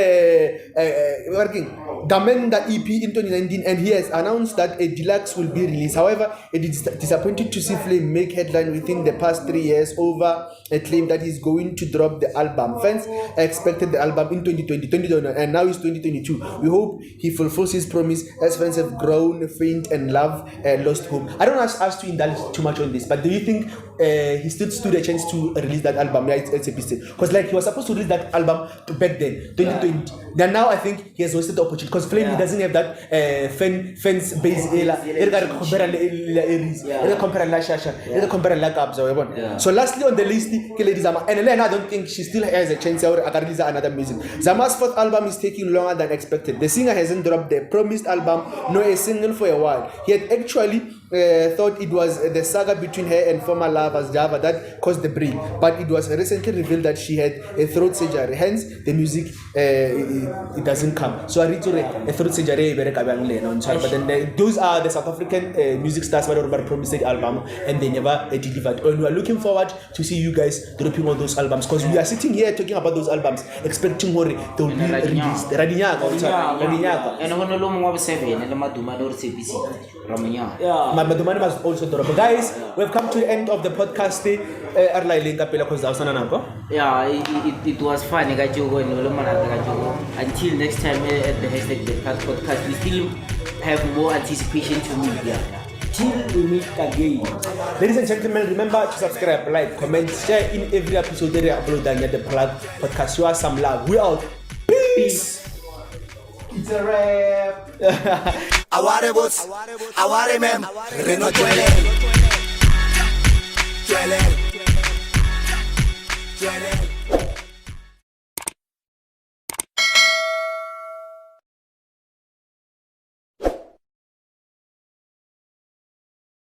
Speaker 1: Damenda EP in 2019 and he has announced that a deluxe will be released. However, it is disappointing to see Flame make headline within the past 3 years over a claim that he's going to drop the album. Fans expected the album in 2020 and now it's 2022. We hope he fulfills his promise as fans have grown faint and love lost hope. I don't ask us to indulge too much on this, but do you think he still stood a chance to release that album? Yeah, it's a pistol. Because like he was supposed to release that album back then, 2020. Then now I think he has wasted the opportunity because Flame doesn't have that fans base. So lastly on the list, and then I don't think she still has a chance to release another music. Zama's fourth album is taking longer than expected. The singer hasn't dropped the promised album nor a single for a while. He had actually thought it was the saga between her and former lovers Java that caused the break, but it was recently revealed that she had a throat surgery, hence the music it doesn't come. So I read a throat surgery, but then those are the South African music stars who promised the album and they never delivered. And we are looking forward to see you guys dropping all those albums because we are sitting here talking about those albums expecting they will be released. Madumani must also drop. Guys, we've come to the end of the podcast.
Speaker 3: Yeah, it was fun. Until next time at the hashtag the podcast, we still have more anticipation to meet.
Speaker 2: Till we meet again.
Speaker 1: Ladies and gentlemen, remember to subscribe, like, comment, share in every episode that we upload and get the plug podcast. Show us some love. We out. Peace. It's a wrap.
Speaker 6: Aware boss, aware mem, Reno Joel.